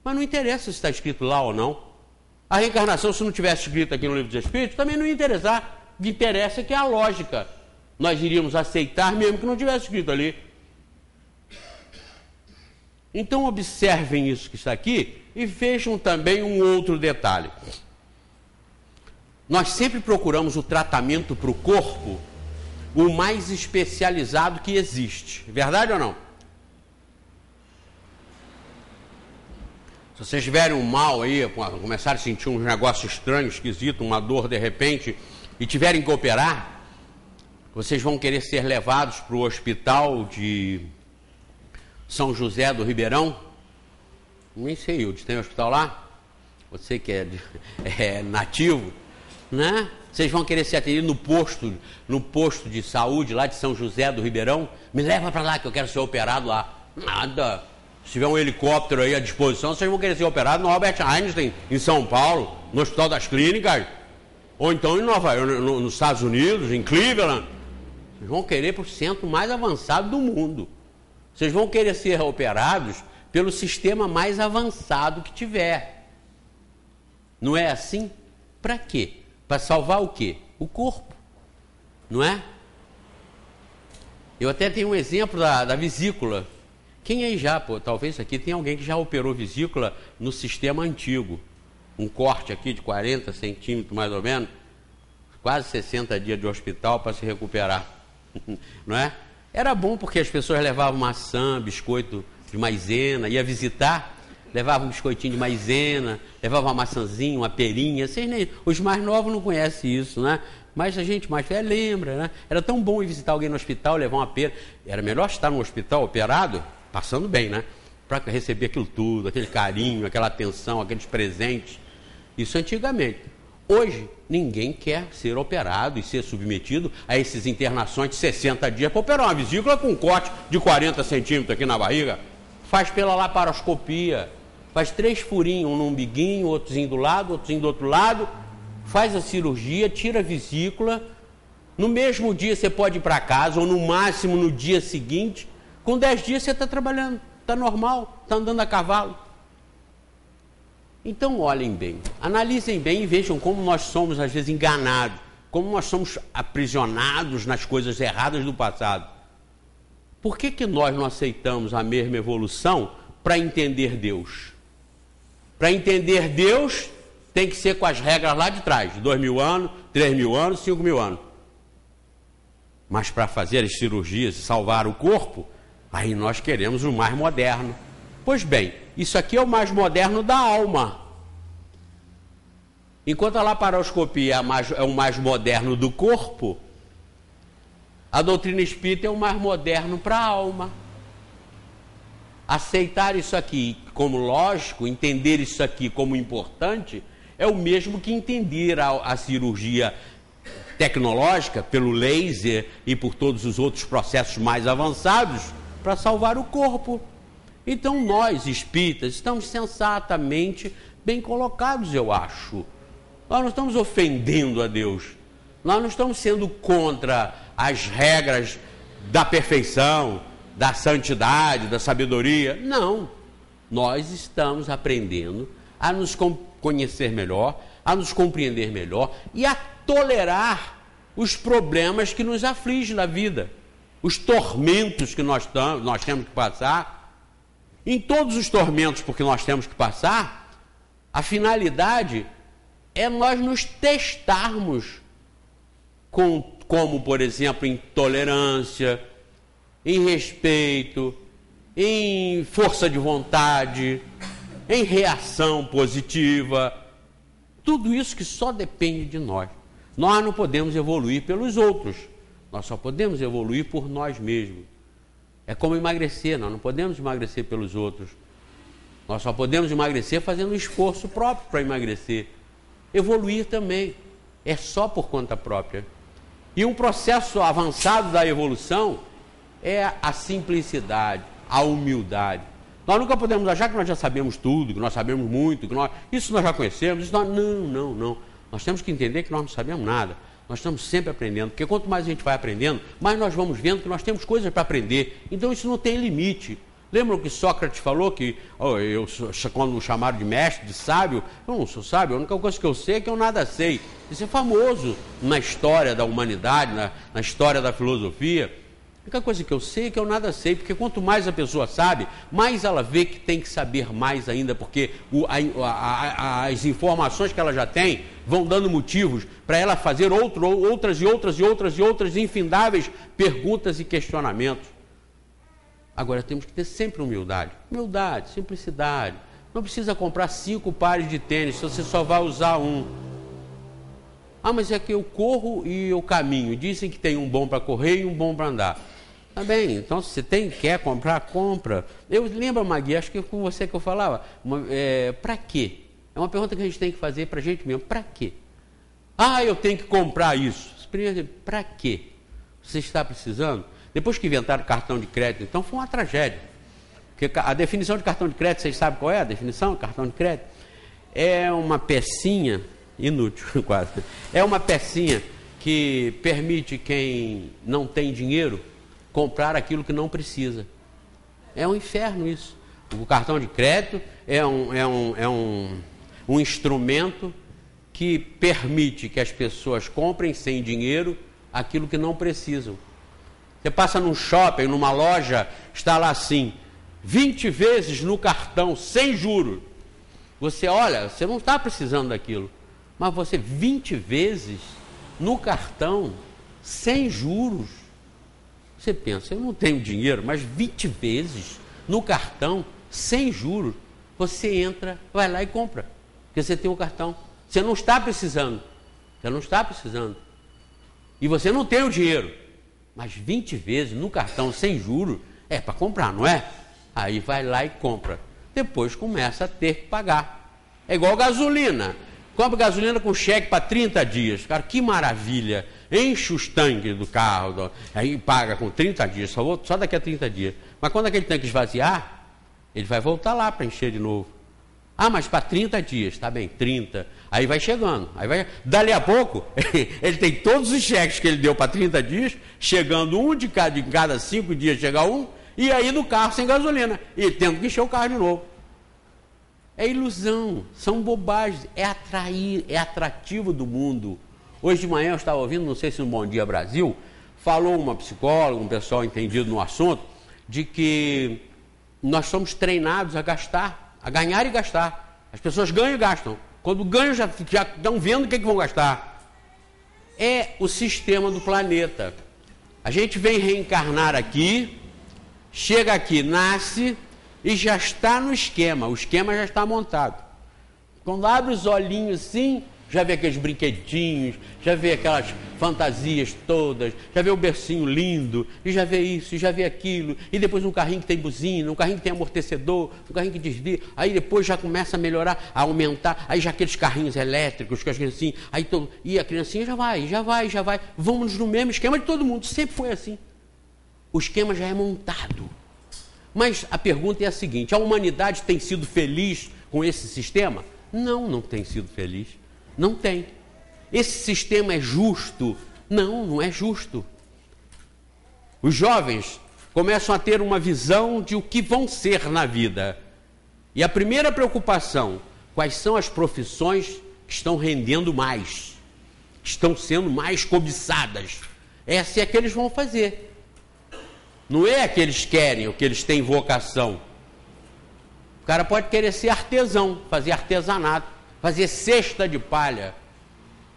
Mas não interessa se está escrito lá ou não. A reencarnação, se não tivesse escrito aqui no Livro dos Espíritos, também não ia interessar. O que interessa é que é a lógica. Nós iríamos aceitar mesmo que não tivesse escrito ali. Então observem isso que está aqui e vejam também um outro detalhe. Nós sempre procuramos o tratamento para o corpo o mais especializado que existe. Verdade ou não? Se vocês tiverem um mal aí, começarem a sentir um negócio estranho, esquisito, uma dor de repente, e tiverem que operar, vocês vão querer ser levados para o hospital de São José do Ribeirão? Nem sei, onde tem hospital lá? Você que é nativo, né? Vocês vão querer ser atendidos no posto de saúde lá de São José do Ribeirão? Me leva para lá que eu quero ser operado lá. Nada. Se tiver um helicóptero aí à disposição, vocês vão querer ser operados no Albert Einstein, em São Paulo, no Hospital das Clínicas, ou então nos Estados Unidos, em Cleveland. Vocês vão querer para o centro mais avançado do mundo. Vocês vão querer ser operados pelo sistema mais avançado que tiver. Não é assim? Para quê? Para salvar o quê? O corpo. Não é? Eu até tenho um exemplo da vesícula. Quem aí já, talvez aqui tem alguém que já operou vesícula no sistema antigo. Um corte aqui de 40 centímetros mais ou menos, quase 60 dias de hospital para se recuperar. Não é? Era bom porque as pessoas levavam maçã, biscoito de maisena, ia visitar, levavam um biscoitinho de maisena, levavam uma maçãzinha, uma perinha. Os mais novos não conhecem isso, né? Mas a gente mais velha lembra, né? Era tão bom ir visitar alguém no hospital, levar uma pera. Era melhor estar no hospital operado, passando bem, né? Para receber aquilo tudo, aquele carinho, aquela atenção, aqueles presentes. Isso antigamente. Hoje, ninguém quer ser operado e ser submetido a essas internações de 60 dias para operar uma vesícula com um corte de 40 centímetros aqui na barriga. Faz pela laparoscopia, faz 3 furinhos, um no umbiguinho, outrozinho do lado, outrozinho do outro lado, faz a cirurgia, tira a vesícula. No mesmo dia você pode ir para casa, ou no máximo no dia seguinte. Com 10 dias você está trabalhando, está normal, está andando a cavalo. Então olhem bem, analisem bem e vejam como nós somos às vezes enganados, como nós somos aprisionados nas coisas erradas do passado. Por que nós não aceitamos a mesma evolução para entender Deus? Para entender Deus tem que ser com as regras lá de trás, 2.000 anos, 3.000 anos, 5.000 anos. Mas para fazer as cirurgias e salvar o corpo, aí nós queremos o mais moderno. Pois bem, isso aqui é o mais moderno da alma. Enquanto a laparoscopia é o mais moderno do corpo, a doutrina espírita é o mais moderno para a alma. Aceitar isso aqui como lógico, entender isso aqui como importante, é o mesmo que entender a cirurgia tecnológica, pelo laser e por todos os outros processos mais avançados, para salvar o corpo. Então nós, espíritas, estamos sensatamente bem colocados, eu acho. Nós não estamos ofendendo a Deus. Nós não estamos sendo contra as regras da perfeição, da santidade, da sabedoria. Não. Nós estamos aprendendo a nos conhecer melhor, a nos compreender melhor e a tolerar os problemas que nos afligem na vida, os tormentos que nós temos que passar. Em todos os tormentos porque nós temos que passar, a finalidade é nós nos testarmos como, por exemplo, em tolerância, em respeito, em força de vontade, em reação positiva. Tudo isso que só depende de nós. Nós não podemos evoluir pelos outros, nós só podemos evoluir por nós mesmos. É como emagrecer, nós não podemos emagrecer pelos outros. Nós só podemos emagrecer fazendo um esforço próprio para emagrecer. Evoluir também é só por conta própria. E um processo avançado da evolução é a simplicidade, a humildade. Nós nunca podemos achar que nós já sabemos tudo, que nós sabemos muito, isso nós já conhecemos. Não. Nós temos que entender que nós não sabemos nada. Nós estamos sempre aprendendo, porque quanto mais a gente vai aprendendo, mais nós vamos vendo que nós temos coisas para aprender. Então isso não tem limite. Lembram que Sócrates falou que, quando me chamaram de mestre, de sábio, eu não sou sábio, a única coisa que eu sei é que eu nada sei. Isso é famoso na história da humanidade, na história da filosofia. A única coisa que eu sei é que eu nada sei, porque quanto mais a pessoa sabe, mais ela vê que tem que saber mais ainda, porque as informações que ela já tem vão dando motivos para ela fazer outras infindáveis perguntas e questionamentos. Agora temos que ter sempre humildade, simplicidade. Não precisa comprar 5 pares de tênis, se você só vai usar um. Ah, mas é que eu corro e eu caminho. Dizem que tem um bom para correr e um bom para andar. Tá bem, então se você quer comprar, compra. Eu lembro, Magui, acho que com você que eu falava, para quê? É uma pergunta que a gente tem que fazer para a gente mesmo, para quê? Ah, eu tenho que comprar isso. Para quê? Você está precisando? Depois que inventaram cartão de crédito, então foi uma tragédia. Porque a definição de cartão de crédito, vocês sabem qual é a definição de cartão de crédito? É uma pecinha, inútil quase, é uma pecinha que permite quem não tem dinheiro comprar aquilo que não precisa. É um inferno isso. O cartão de crédito é um instrumento que permite que as pessoas comprem sem dinheiro aquilo que não precisam. Você passa num shopping, numa loja, está lá assim, 20 vezes no cartão, sem juros. Você olha, você não está precisando daquilo, mas você 20 vezes no cartão, sem juros. Você pensa, eu não tenho dinheiro, mas 20 vezes no cartão, sem juros, você entra, vai lá e compra, porque você tem o cartão. Você não está precisando, e você não tem o dinheiro, mas 20 vezes no cartão, sem juros, é para comprar, não é? Aí vai lá e compra, depois começa a ter que pagar. É igual gasolina, compra gasolina com cheque para 30 dias, cara, que maravilha, enche os tanques do carro, aí paga com 30 dias, só daqui a 30 dias, mas quando aquele tanque esvaziar, ele vai voltar lá para encher de novo. Ah, mas para 30 dias, tá bem, 30, aí vai chegando, dali a pouco, ele tem todos os cheques que ele deu para 30 dias, chegando um de cada 5 dias chega um, e aí no carro sem gasolina, e tendo que encher o carro de novo. É ilusão, são bobagens, é atrativo do mundo. Hoje de manhã eu estava ouvindo, não sei se no Bom Dia Brasil, falou uma psicóloga, um pessoal entendido no assunto, de que nós somos treinados a gastar, a ganhar e gastar. As pessoas ganham e gastam. Quando ganham, já estão vendo o que vão gastar. É o sistema do planeta. A gente vem reencarnar aqui, chega aqui, nasce e já está no esquema. O esquema já está montado. Quando abre os olhinhos assim, já vê aqueles brinquedinhos, já vê aquelas fantasias todas, já vê o bercinho lindo, e já vê isso, e já vê aquilo, e depois um carrinho que tem buzina, um carrinho que tem amortecedor, um carrinho que desvia, aí depois já começa a melhorar, a aumentar, aí já aqueles carrinhos elétricos, que as criancinhas, e a criancinha já vai, vamos no mesmo esquema de todo mundo, sempre foi assim. O esquema já é montado. Mas a pergunta é a seguinte, a humanidade tem sido feliz com esse sistema? Não, não tem sido feliz. Não tem. Esse sistema é justo? Não, não é justo. Os jovens começam a ter uma visão de o que vão ser na vida. E a primeira preocupação, quais são as profissões que estão rendendo mais, que estão sendo mais cobiçadas? Essa é a que eles vão fazer. Não é a que eles querem, o que eles têm vocação. O cara pode querer ser artesão, fazer artesanato, fazer cesta de palha,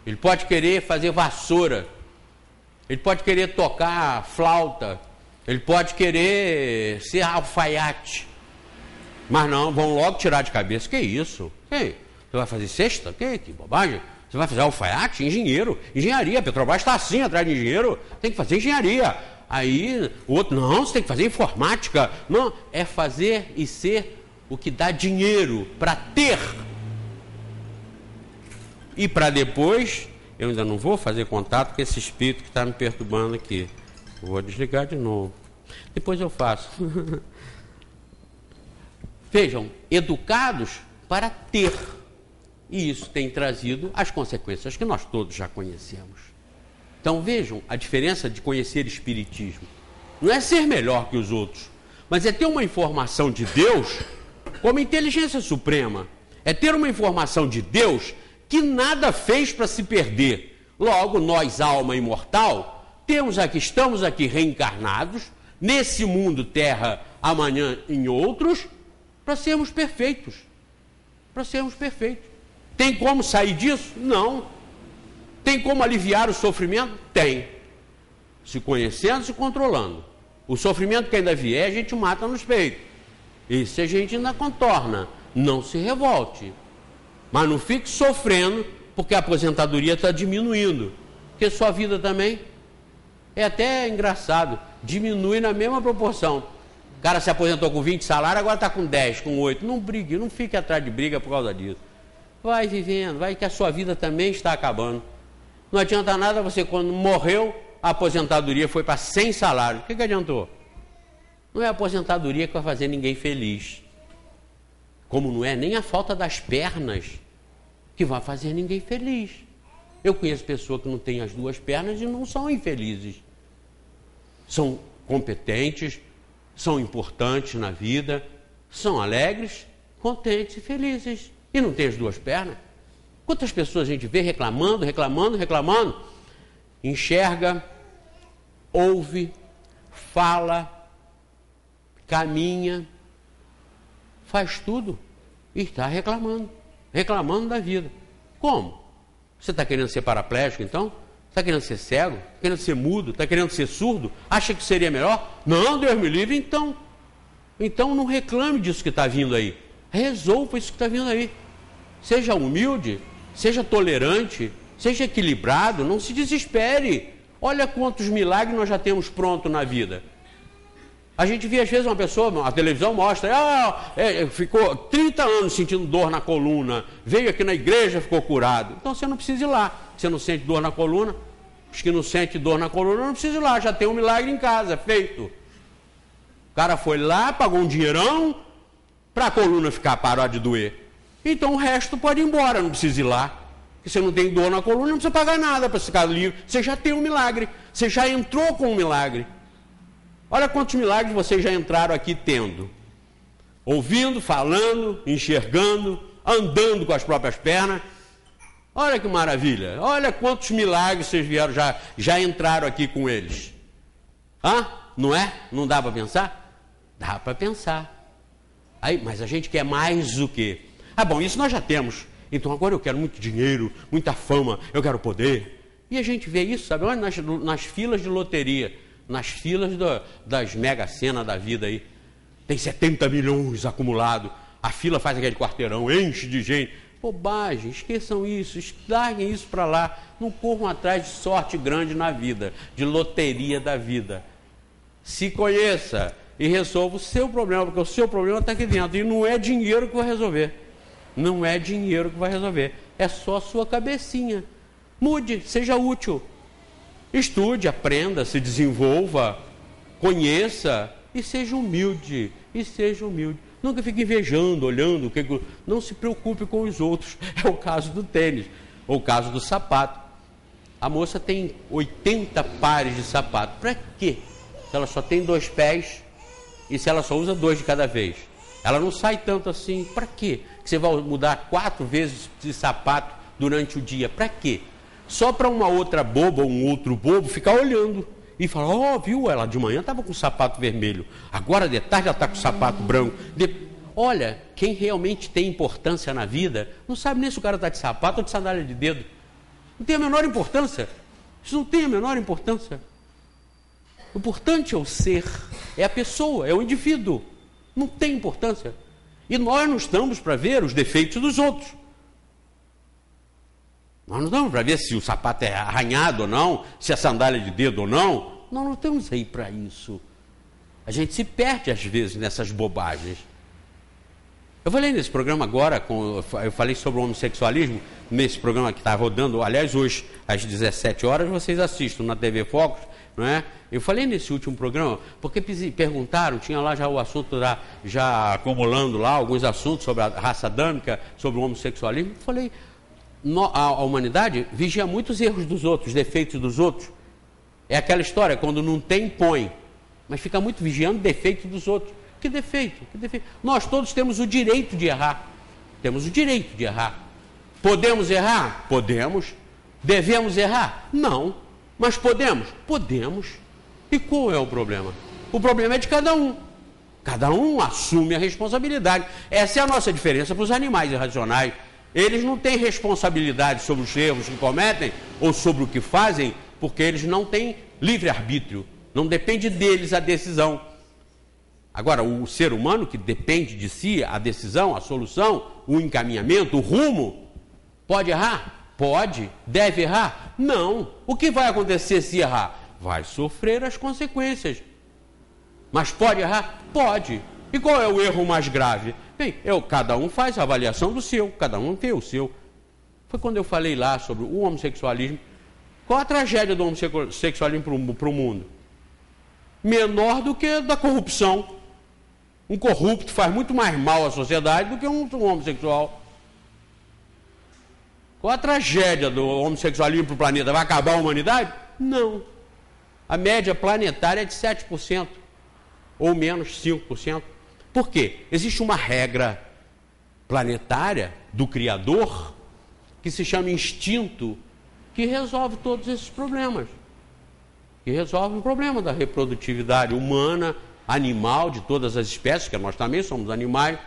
ele pode querer fazer vassoura, ele pode querer tocar flauta, ele pode querer ser alfaiate, mas não, vão logo tirar de cabeça, que isso? Você vai fazer cesta? Que bobagem, você vai fazer alfaiate? Engenharia, a Petrobras está assim atrás de engenheiro, tem que fazer engenharia, aí o outro, não, você tem que fazer informática, não, é fazer e ser o que dá dinheiro para ter. E para depois, eu ainda não vou fazer contato com esse espírito que está me perturbando aqui. Eu vou desligar de novo. Depois eu faço. Vejam, educados para ter. E isso tem trazido as consequências que nós todos já conhecemos. Então vejam a diferença de conhecer espiritismo. Não é ser melhor que os outros, mas é ter uma informação de Deus como inteligência suprema. É ter uma informação de Deus que nada fez para se perder. Logo, nós, alma imortal, estamos aqui reencarnados, nesse mundo terra, amanhã em outros, para sermos perfeitos. Tem como sair disso? Não. Tem como aliviar o sofrimento? Tem. Se conhecendo, se controlando. O sofrimento que ainda vier, a gente mata nos peitos. E se a gente ainda contorna, não se revolte. Mas não fique sofrendo porque a aposentadoria está diminuindo. Porque sua vida também é até engraçado, diminui na mesma proporção. O cara se aposentou com 20 salários, agora está com 10, com 8. Não brigue, não fique atrás de briga por causa disso. Vai vivendo, vai que a sua vida também está acabando. Não adianta nada você, quando morreu, a aposentadoria foi para 100 salários. O que adiantou? Não é a aposentadoria que vai fazer ninguém feliz. Como não é nem a falta das pernas que vai fazer ninguém feliz. Eu conheço pessoas que não têm as duas pernas e não são infelizes. São competentes, são importantes na vida, são alegres, contentes e felizes. E não tem as duas pernas. Quantas pessoas a gente vê reclamando, enxerga, ouve, fala, caminha, faz tudo e está reclamando da vida. Como? Você está querendo ser paraplégico então? Está querendo ser cego? Está querendo ser mudo? Está querendo ser surdo? Acha que seria melhor? Não, Deus me livre, então. Então não reclame disso que está vindo aí. Resolva isso que está vindo aí. Seja humilde, seja tolerante, seja equilibrado, não se desespere. Olha quantos milagres nós já temos pronto na vida. A gente vê às vezes uma pessoa, a televisão mostra, ficou 30 anos sentindo dor na coluna, veio aqui na igreja, ficou curado. Então você não precisa ir lá. Você não sente dor na coluna? Os que não sentem dor na coluna não precisa ir lá, já tem um milagre em casa, feito. O cara foi lá, pagou um dinheirão para a coluna parar de doer. Então o resto pode ir embora, não precisa ir lá. Porque você não tem dor na coluna, não precisa pagar nada para ficar livre. Você já tem um milagre, você já entrou com um milagre. Olha quantos milagres vocês já entraram aqui tendo. Ouvindo, falando, enxergando, andando com as próprias pernas. Olha que maravilha. Olha quantos milagres vocês vieram, já entraram aqui com eles. Não é? Não dá para pensar? Dá para pensar. Aí, mas a gente quer mais o quê? Bom, isso nós já temos. Então agora eu quero muito dinheiro, muita fama, eu quero poder. E a gente vê isso, sabe? Olha nas filas de loteria. Nas filas das mega sena da vida aí, tem 70 milhões acumulado, a fila faz aquele quarteirão, enche de gente. Bobagem, esqueçam isso, larguem isso para lá, não corram atrás de sorte grande na vida, de loteria da vida. Se conheça e resolva o seu problema, porque o seu problema está aqui dentro, e não é dinheiro que vai resolver, não é dinheiro que vai resolver, é só a sua cabecinha. Mude, seja útil. Estude, aprenda, se desenvolva, conheça e seja humilde. Nunca fique invejando, olhando. Não se preocupe com os outros. É o caso do tênis, ou o caso do sapato. A moça tem 80 pares de sapato. Para quê? Se ela só tem 2 pés e se ela só usa 2 de cada vez. Ela não sai tanto assim. Para quê? Que você vai mudar 4 vezes de sapato durante o dia. Para quê? Só para uma outra boba ou um outro bobo ficar olhando e falar, viu, ela de manhã estava com o sapato vermelho, agora de tarde ela está com o sapato branco. Olha, quem realmente tem importância na vida, não sabe nem se o cara está de sapato ou de sandália de dedo. Não tem a menor importância. Isso não tem a menor importância. O importante é o ser, é a pessoa, é o indivíduo. Não tem importância. E nós não estamos para ver os defeitos dos outros. Nós não estamos para ver se o sapato é arranhado ou não, se é sandália de dedo ou não. Nós não estamos aí para isso. A gente se perde às vezes nessas bobagens. Eu falei nesse programa agora, eu falei sobre o homossexualismo, nesse programa que está rodando, aliás, hoje, às 17 horas, vocês assistem na TV Focus, não é? Eu falei nesse último programa, porque perguntaram, tinha lá já o assunto, já acumulando lá, alguns assuntos sobre a raça adâmica, sobre o homossexualismo. Eu falei... A humanidade vigia muitos erros dos outros, defeitos dos outros. É aquela história, quando não tem, põe. Mas fica muito vigiando defeitos dos outros. Que defeito? Que defeito? Nós todos temos o direito de errar. Temos o direito de errar. Podemos errar? Podemos. Devemos errar? Não. Mas podemos? Podemos. E qual é o problema? O problema é de cada um. Cada um assume a responsabilidade. Essa é a nossa diferença para os animais irracionais. Eles não têm responsabilidade sobre os erros que cometem ou sobre o que fazem, porque eles não têm livre-arbítrio. Não depende deles a decisão. Agora, o ser humano que depende de si, a decisão, a solução, o encaminhamento, o rumo, pode errar? Pode. Deve errar? Não. O que vai acontecer se errar? Vai sofrer as consequências. Mas pode errar? Pode. E qual é o erro mais grave? Bem, cada um faz a avaliação do seu, cada um tem o seu. Foi quando eu falei lá sobre o homossexualismo. Qual a tragédia do homossexualismo para o mundo? menor do que da corrupção. Um corrupto faz muito mais mal à sociedade do que um homossexual. Qual a tragédia do homossexualismo para o planeta? Vai acabar a humanidade? Não. A média planetária é de 7%, ou menos 5%. Por quê? Existe uma regra planetária do Criador que se chama instinto, que resolve todos esses problemas. Que resolve o problema da reprodutividade humana, animal, de todas as espécies, que nós também somos animais.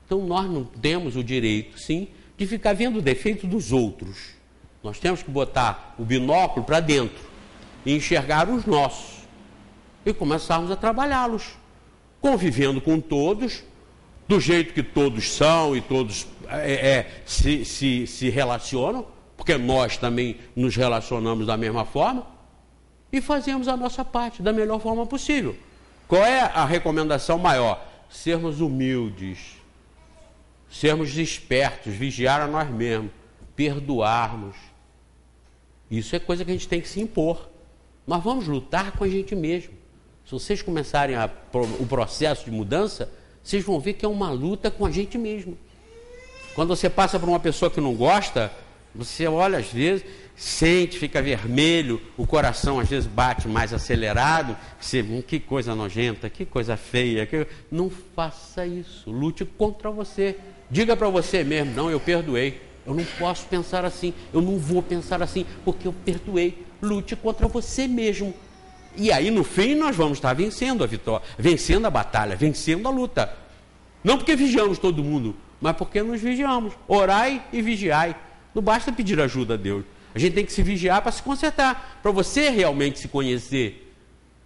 Então nós não temos o direito, sim, de ficar vendo o defeito dos outros. Nós temos que botar o binóculo para dentro e enxergar os nossos e começarmos a trabalhá-los, convivendo com todos, do jeito que todos são e todos se relacionam, porque nós também nos relacionamos da mesma forma, e fazemos a nossa parte da melhor forma possível. Qual é a recomendação maior? Sermos humildes, sermos espertos, vigiar a nós mesmos, perdoarmos. Isso é coisa que a gente tem que se impor. Nós vamos lutar com a gente mesmo. Se vocês começarem o processo de mudança, vocês vão ver que é uma luta com a gente mesmo. Quando você passa por uma pessoa que não gosta, você olha às vezes, sente, fica vermelho, o coração às vezes bate mais acelerado, você, que coisa nojenta, que coisa feia. Não faça isso, lute contra você. Diga para você mesmo, não, eu perdoei, eu não posso pensar assim, eu não vou pensar assim, porque eu perdoei. Lute contra você mesmo. E aí no fim nós vamos estar vencendo a vitória, vencendo a batalha, vencendo a luta. Não porque vigiamos todo mundo, mas porque nos vigiamos. Orai e vigiai. Não basta pedir ajuda a Deus. A gente tem que se vigiar para se consertar, para você realmente se conhecer.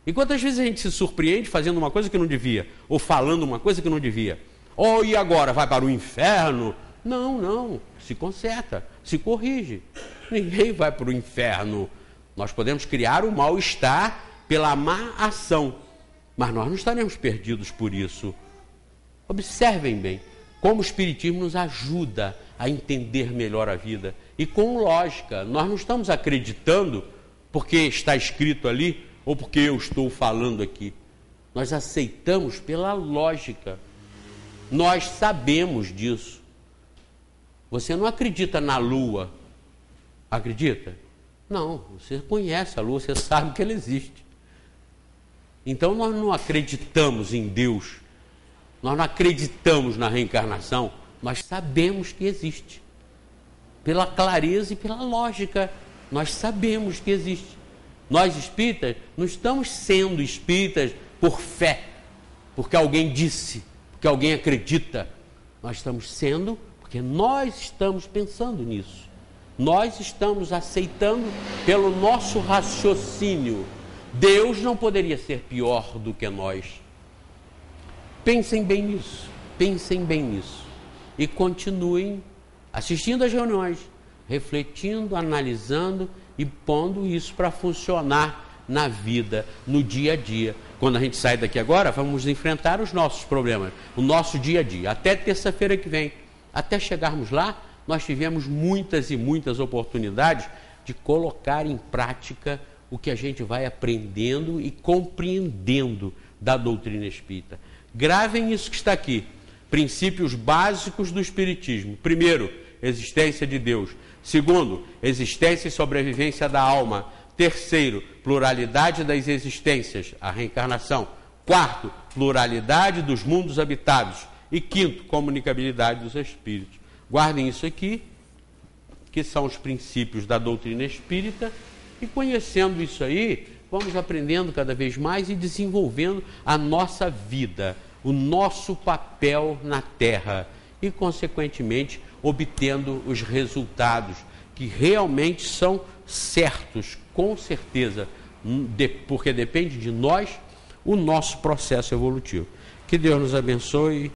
E quantas vezes a gente se surpreende fazendo uma coisa que não devia, ou falando uma coisa que não devia. Oh, e agora? Vai para o inferno? Não, se conserta, se corrige. Ninguém vai para o inferno. Nós podemos criar o mal-estar pela má ação, mas nós não estaremos perdidos por isso. Observem bem como o Espiritismo nos ajuda a entender melhor a vida. E com lógica, nós não estamos acreditando porque está escrito ali ou porque eu estou falando aqui. Nós aceitamos pela lógica. Nós sabemos disso. Você não acredita na Lua. Acredita? Não, você conhece a Lua, você sabe que ela existe. Então nós não acreditamos em Deus. Nós não acreditamos na reencarnação. Nós sabemos que existe. Pela clareza e pela lógica, nós sabemos que existe. Nós espíritas não estamos sendo espíritas por fé, porque alguém disse, porque alguém acredita. Nós estamos sendo porque nós estamos pensando nisso. Nós estamos aceitando pelo nosso raciocínio. Deus não poderia ser pior do que nós. Pensem bem nisso, pensem bem nisso. E continuem assistindo às reuniões, refletindo, analisando e pondo isso para funcionar na vida, no dia a dia. Quando a gente sai daqui agora, vamos enfrentar os nossos problemas, o nosso dia a dia, até terça-feira que vem. Até chegarmos lá, nós tivemos muitas e muitas oportunidades de colocar em prática o que a gente vai aprendendo e compreendendo da doutrina espírita. Gravem isso que está aqui. Princípios básicos do Espiritismo. Primeiro, existência de Deus. Segundo, existência e sobrevivência da alma. Terceiro, pluralidade das existências, a reencarnação. Quarto, pluralidade dos mundos habitados. E quinto, comunicabilidade dos espíritos. Guardem isso aqui, que são os princípios da doutrina espírita, e conhecendo isso aí, vamos aprendendo cada vez mais e desenvolvendo a nossa vida, o nosso papel na Terra e, consequentemente, obtendo os resultados que realmente são certos, com certeza, porque depende de nós o nosso processo evolutivo. Que Deus nos abençoe.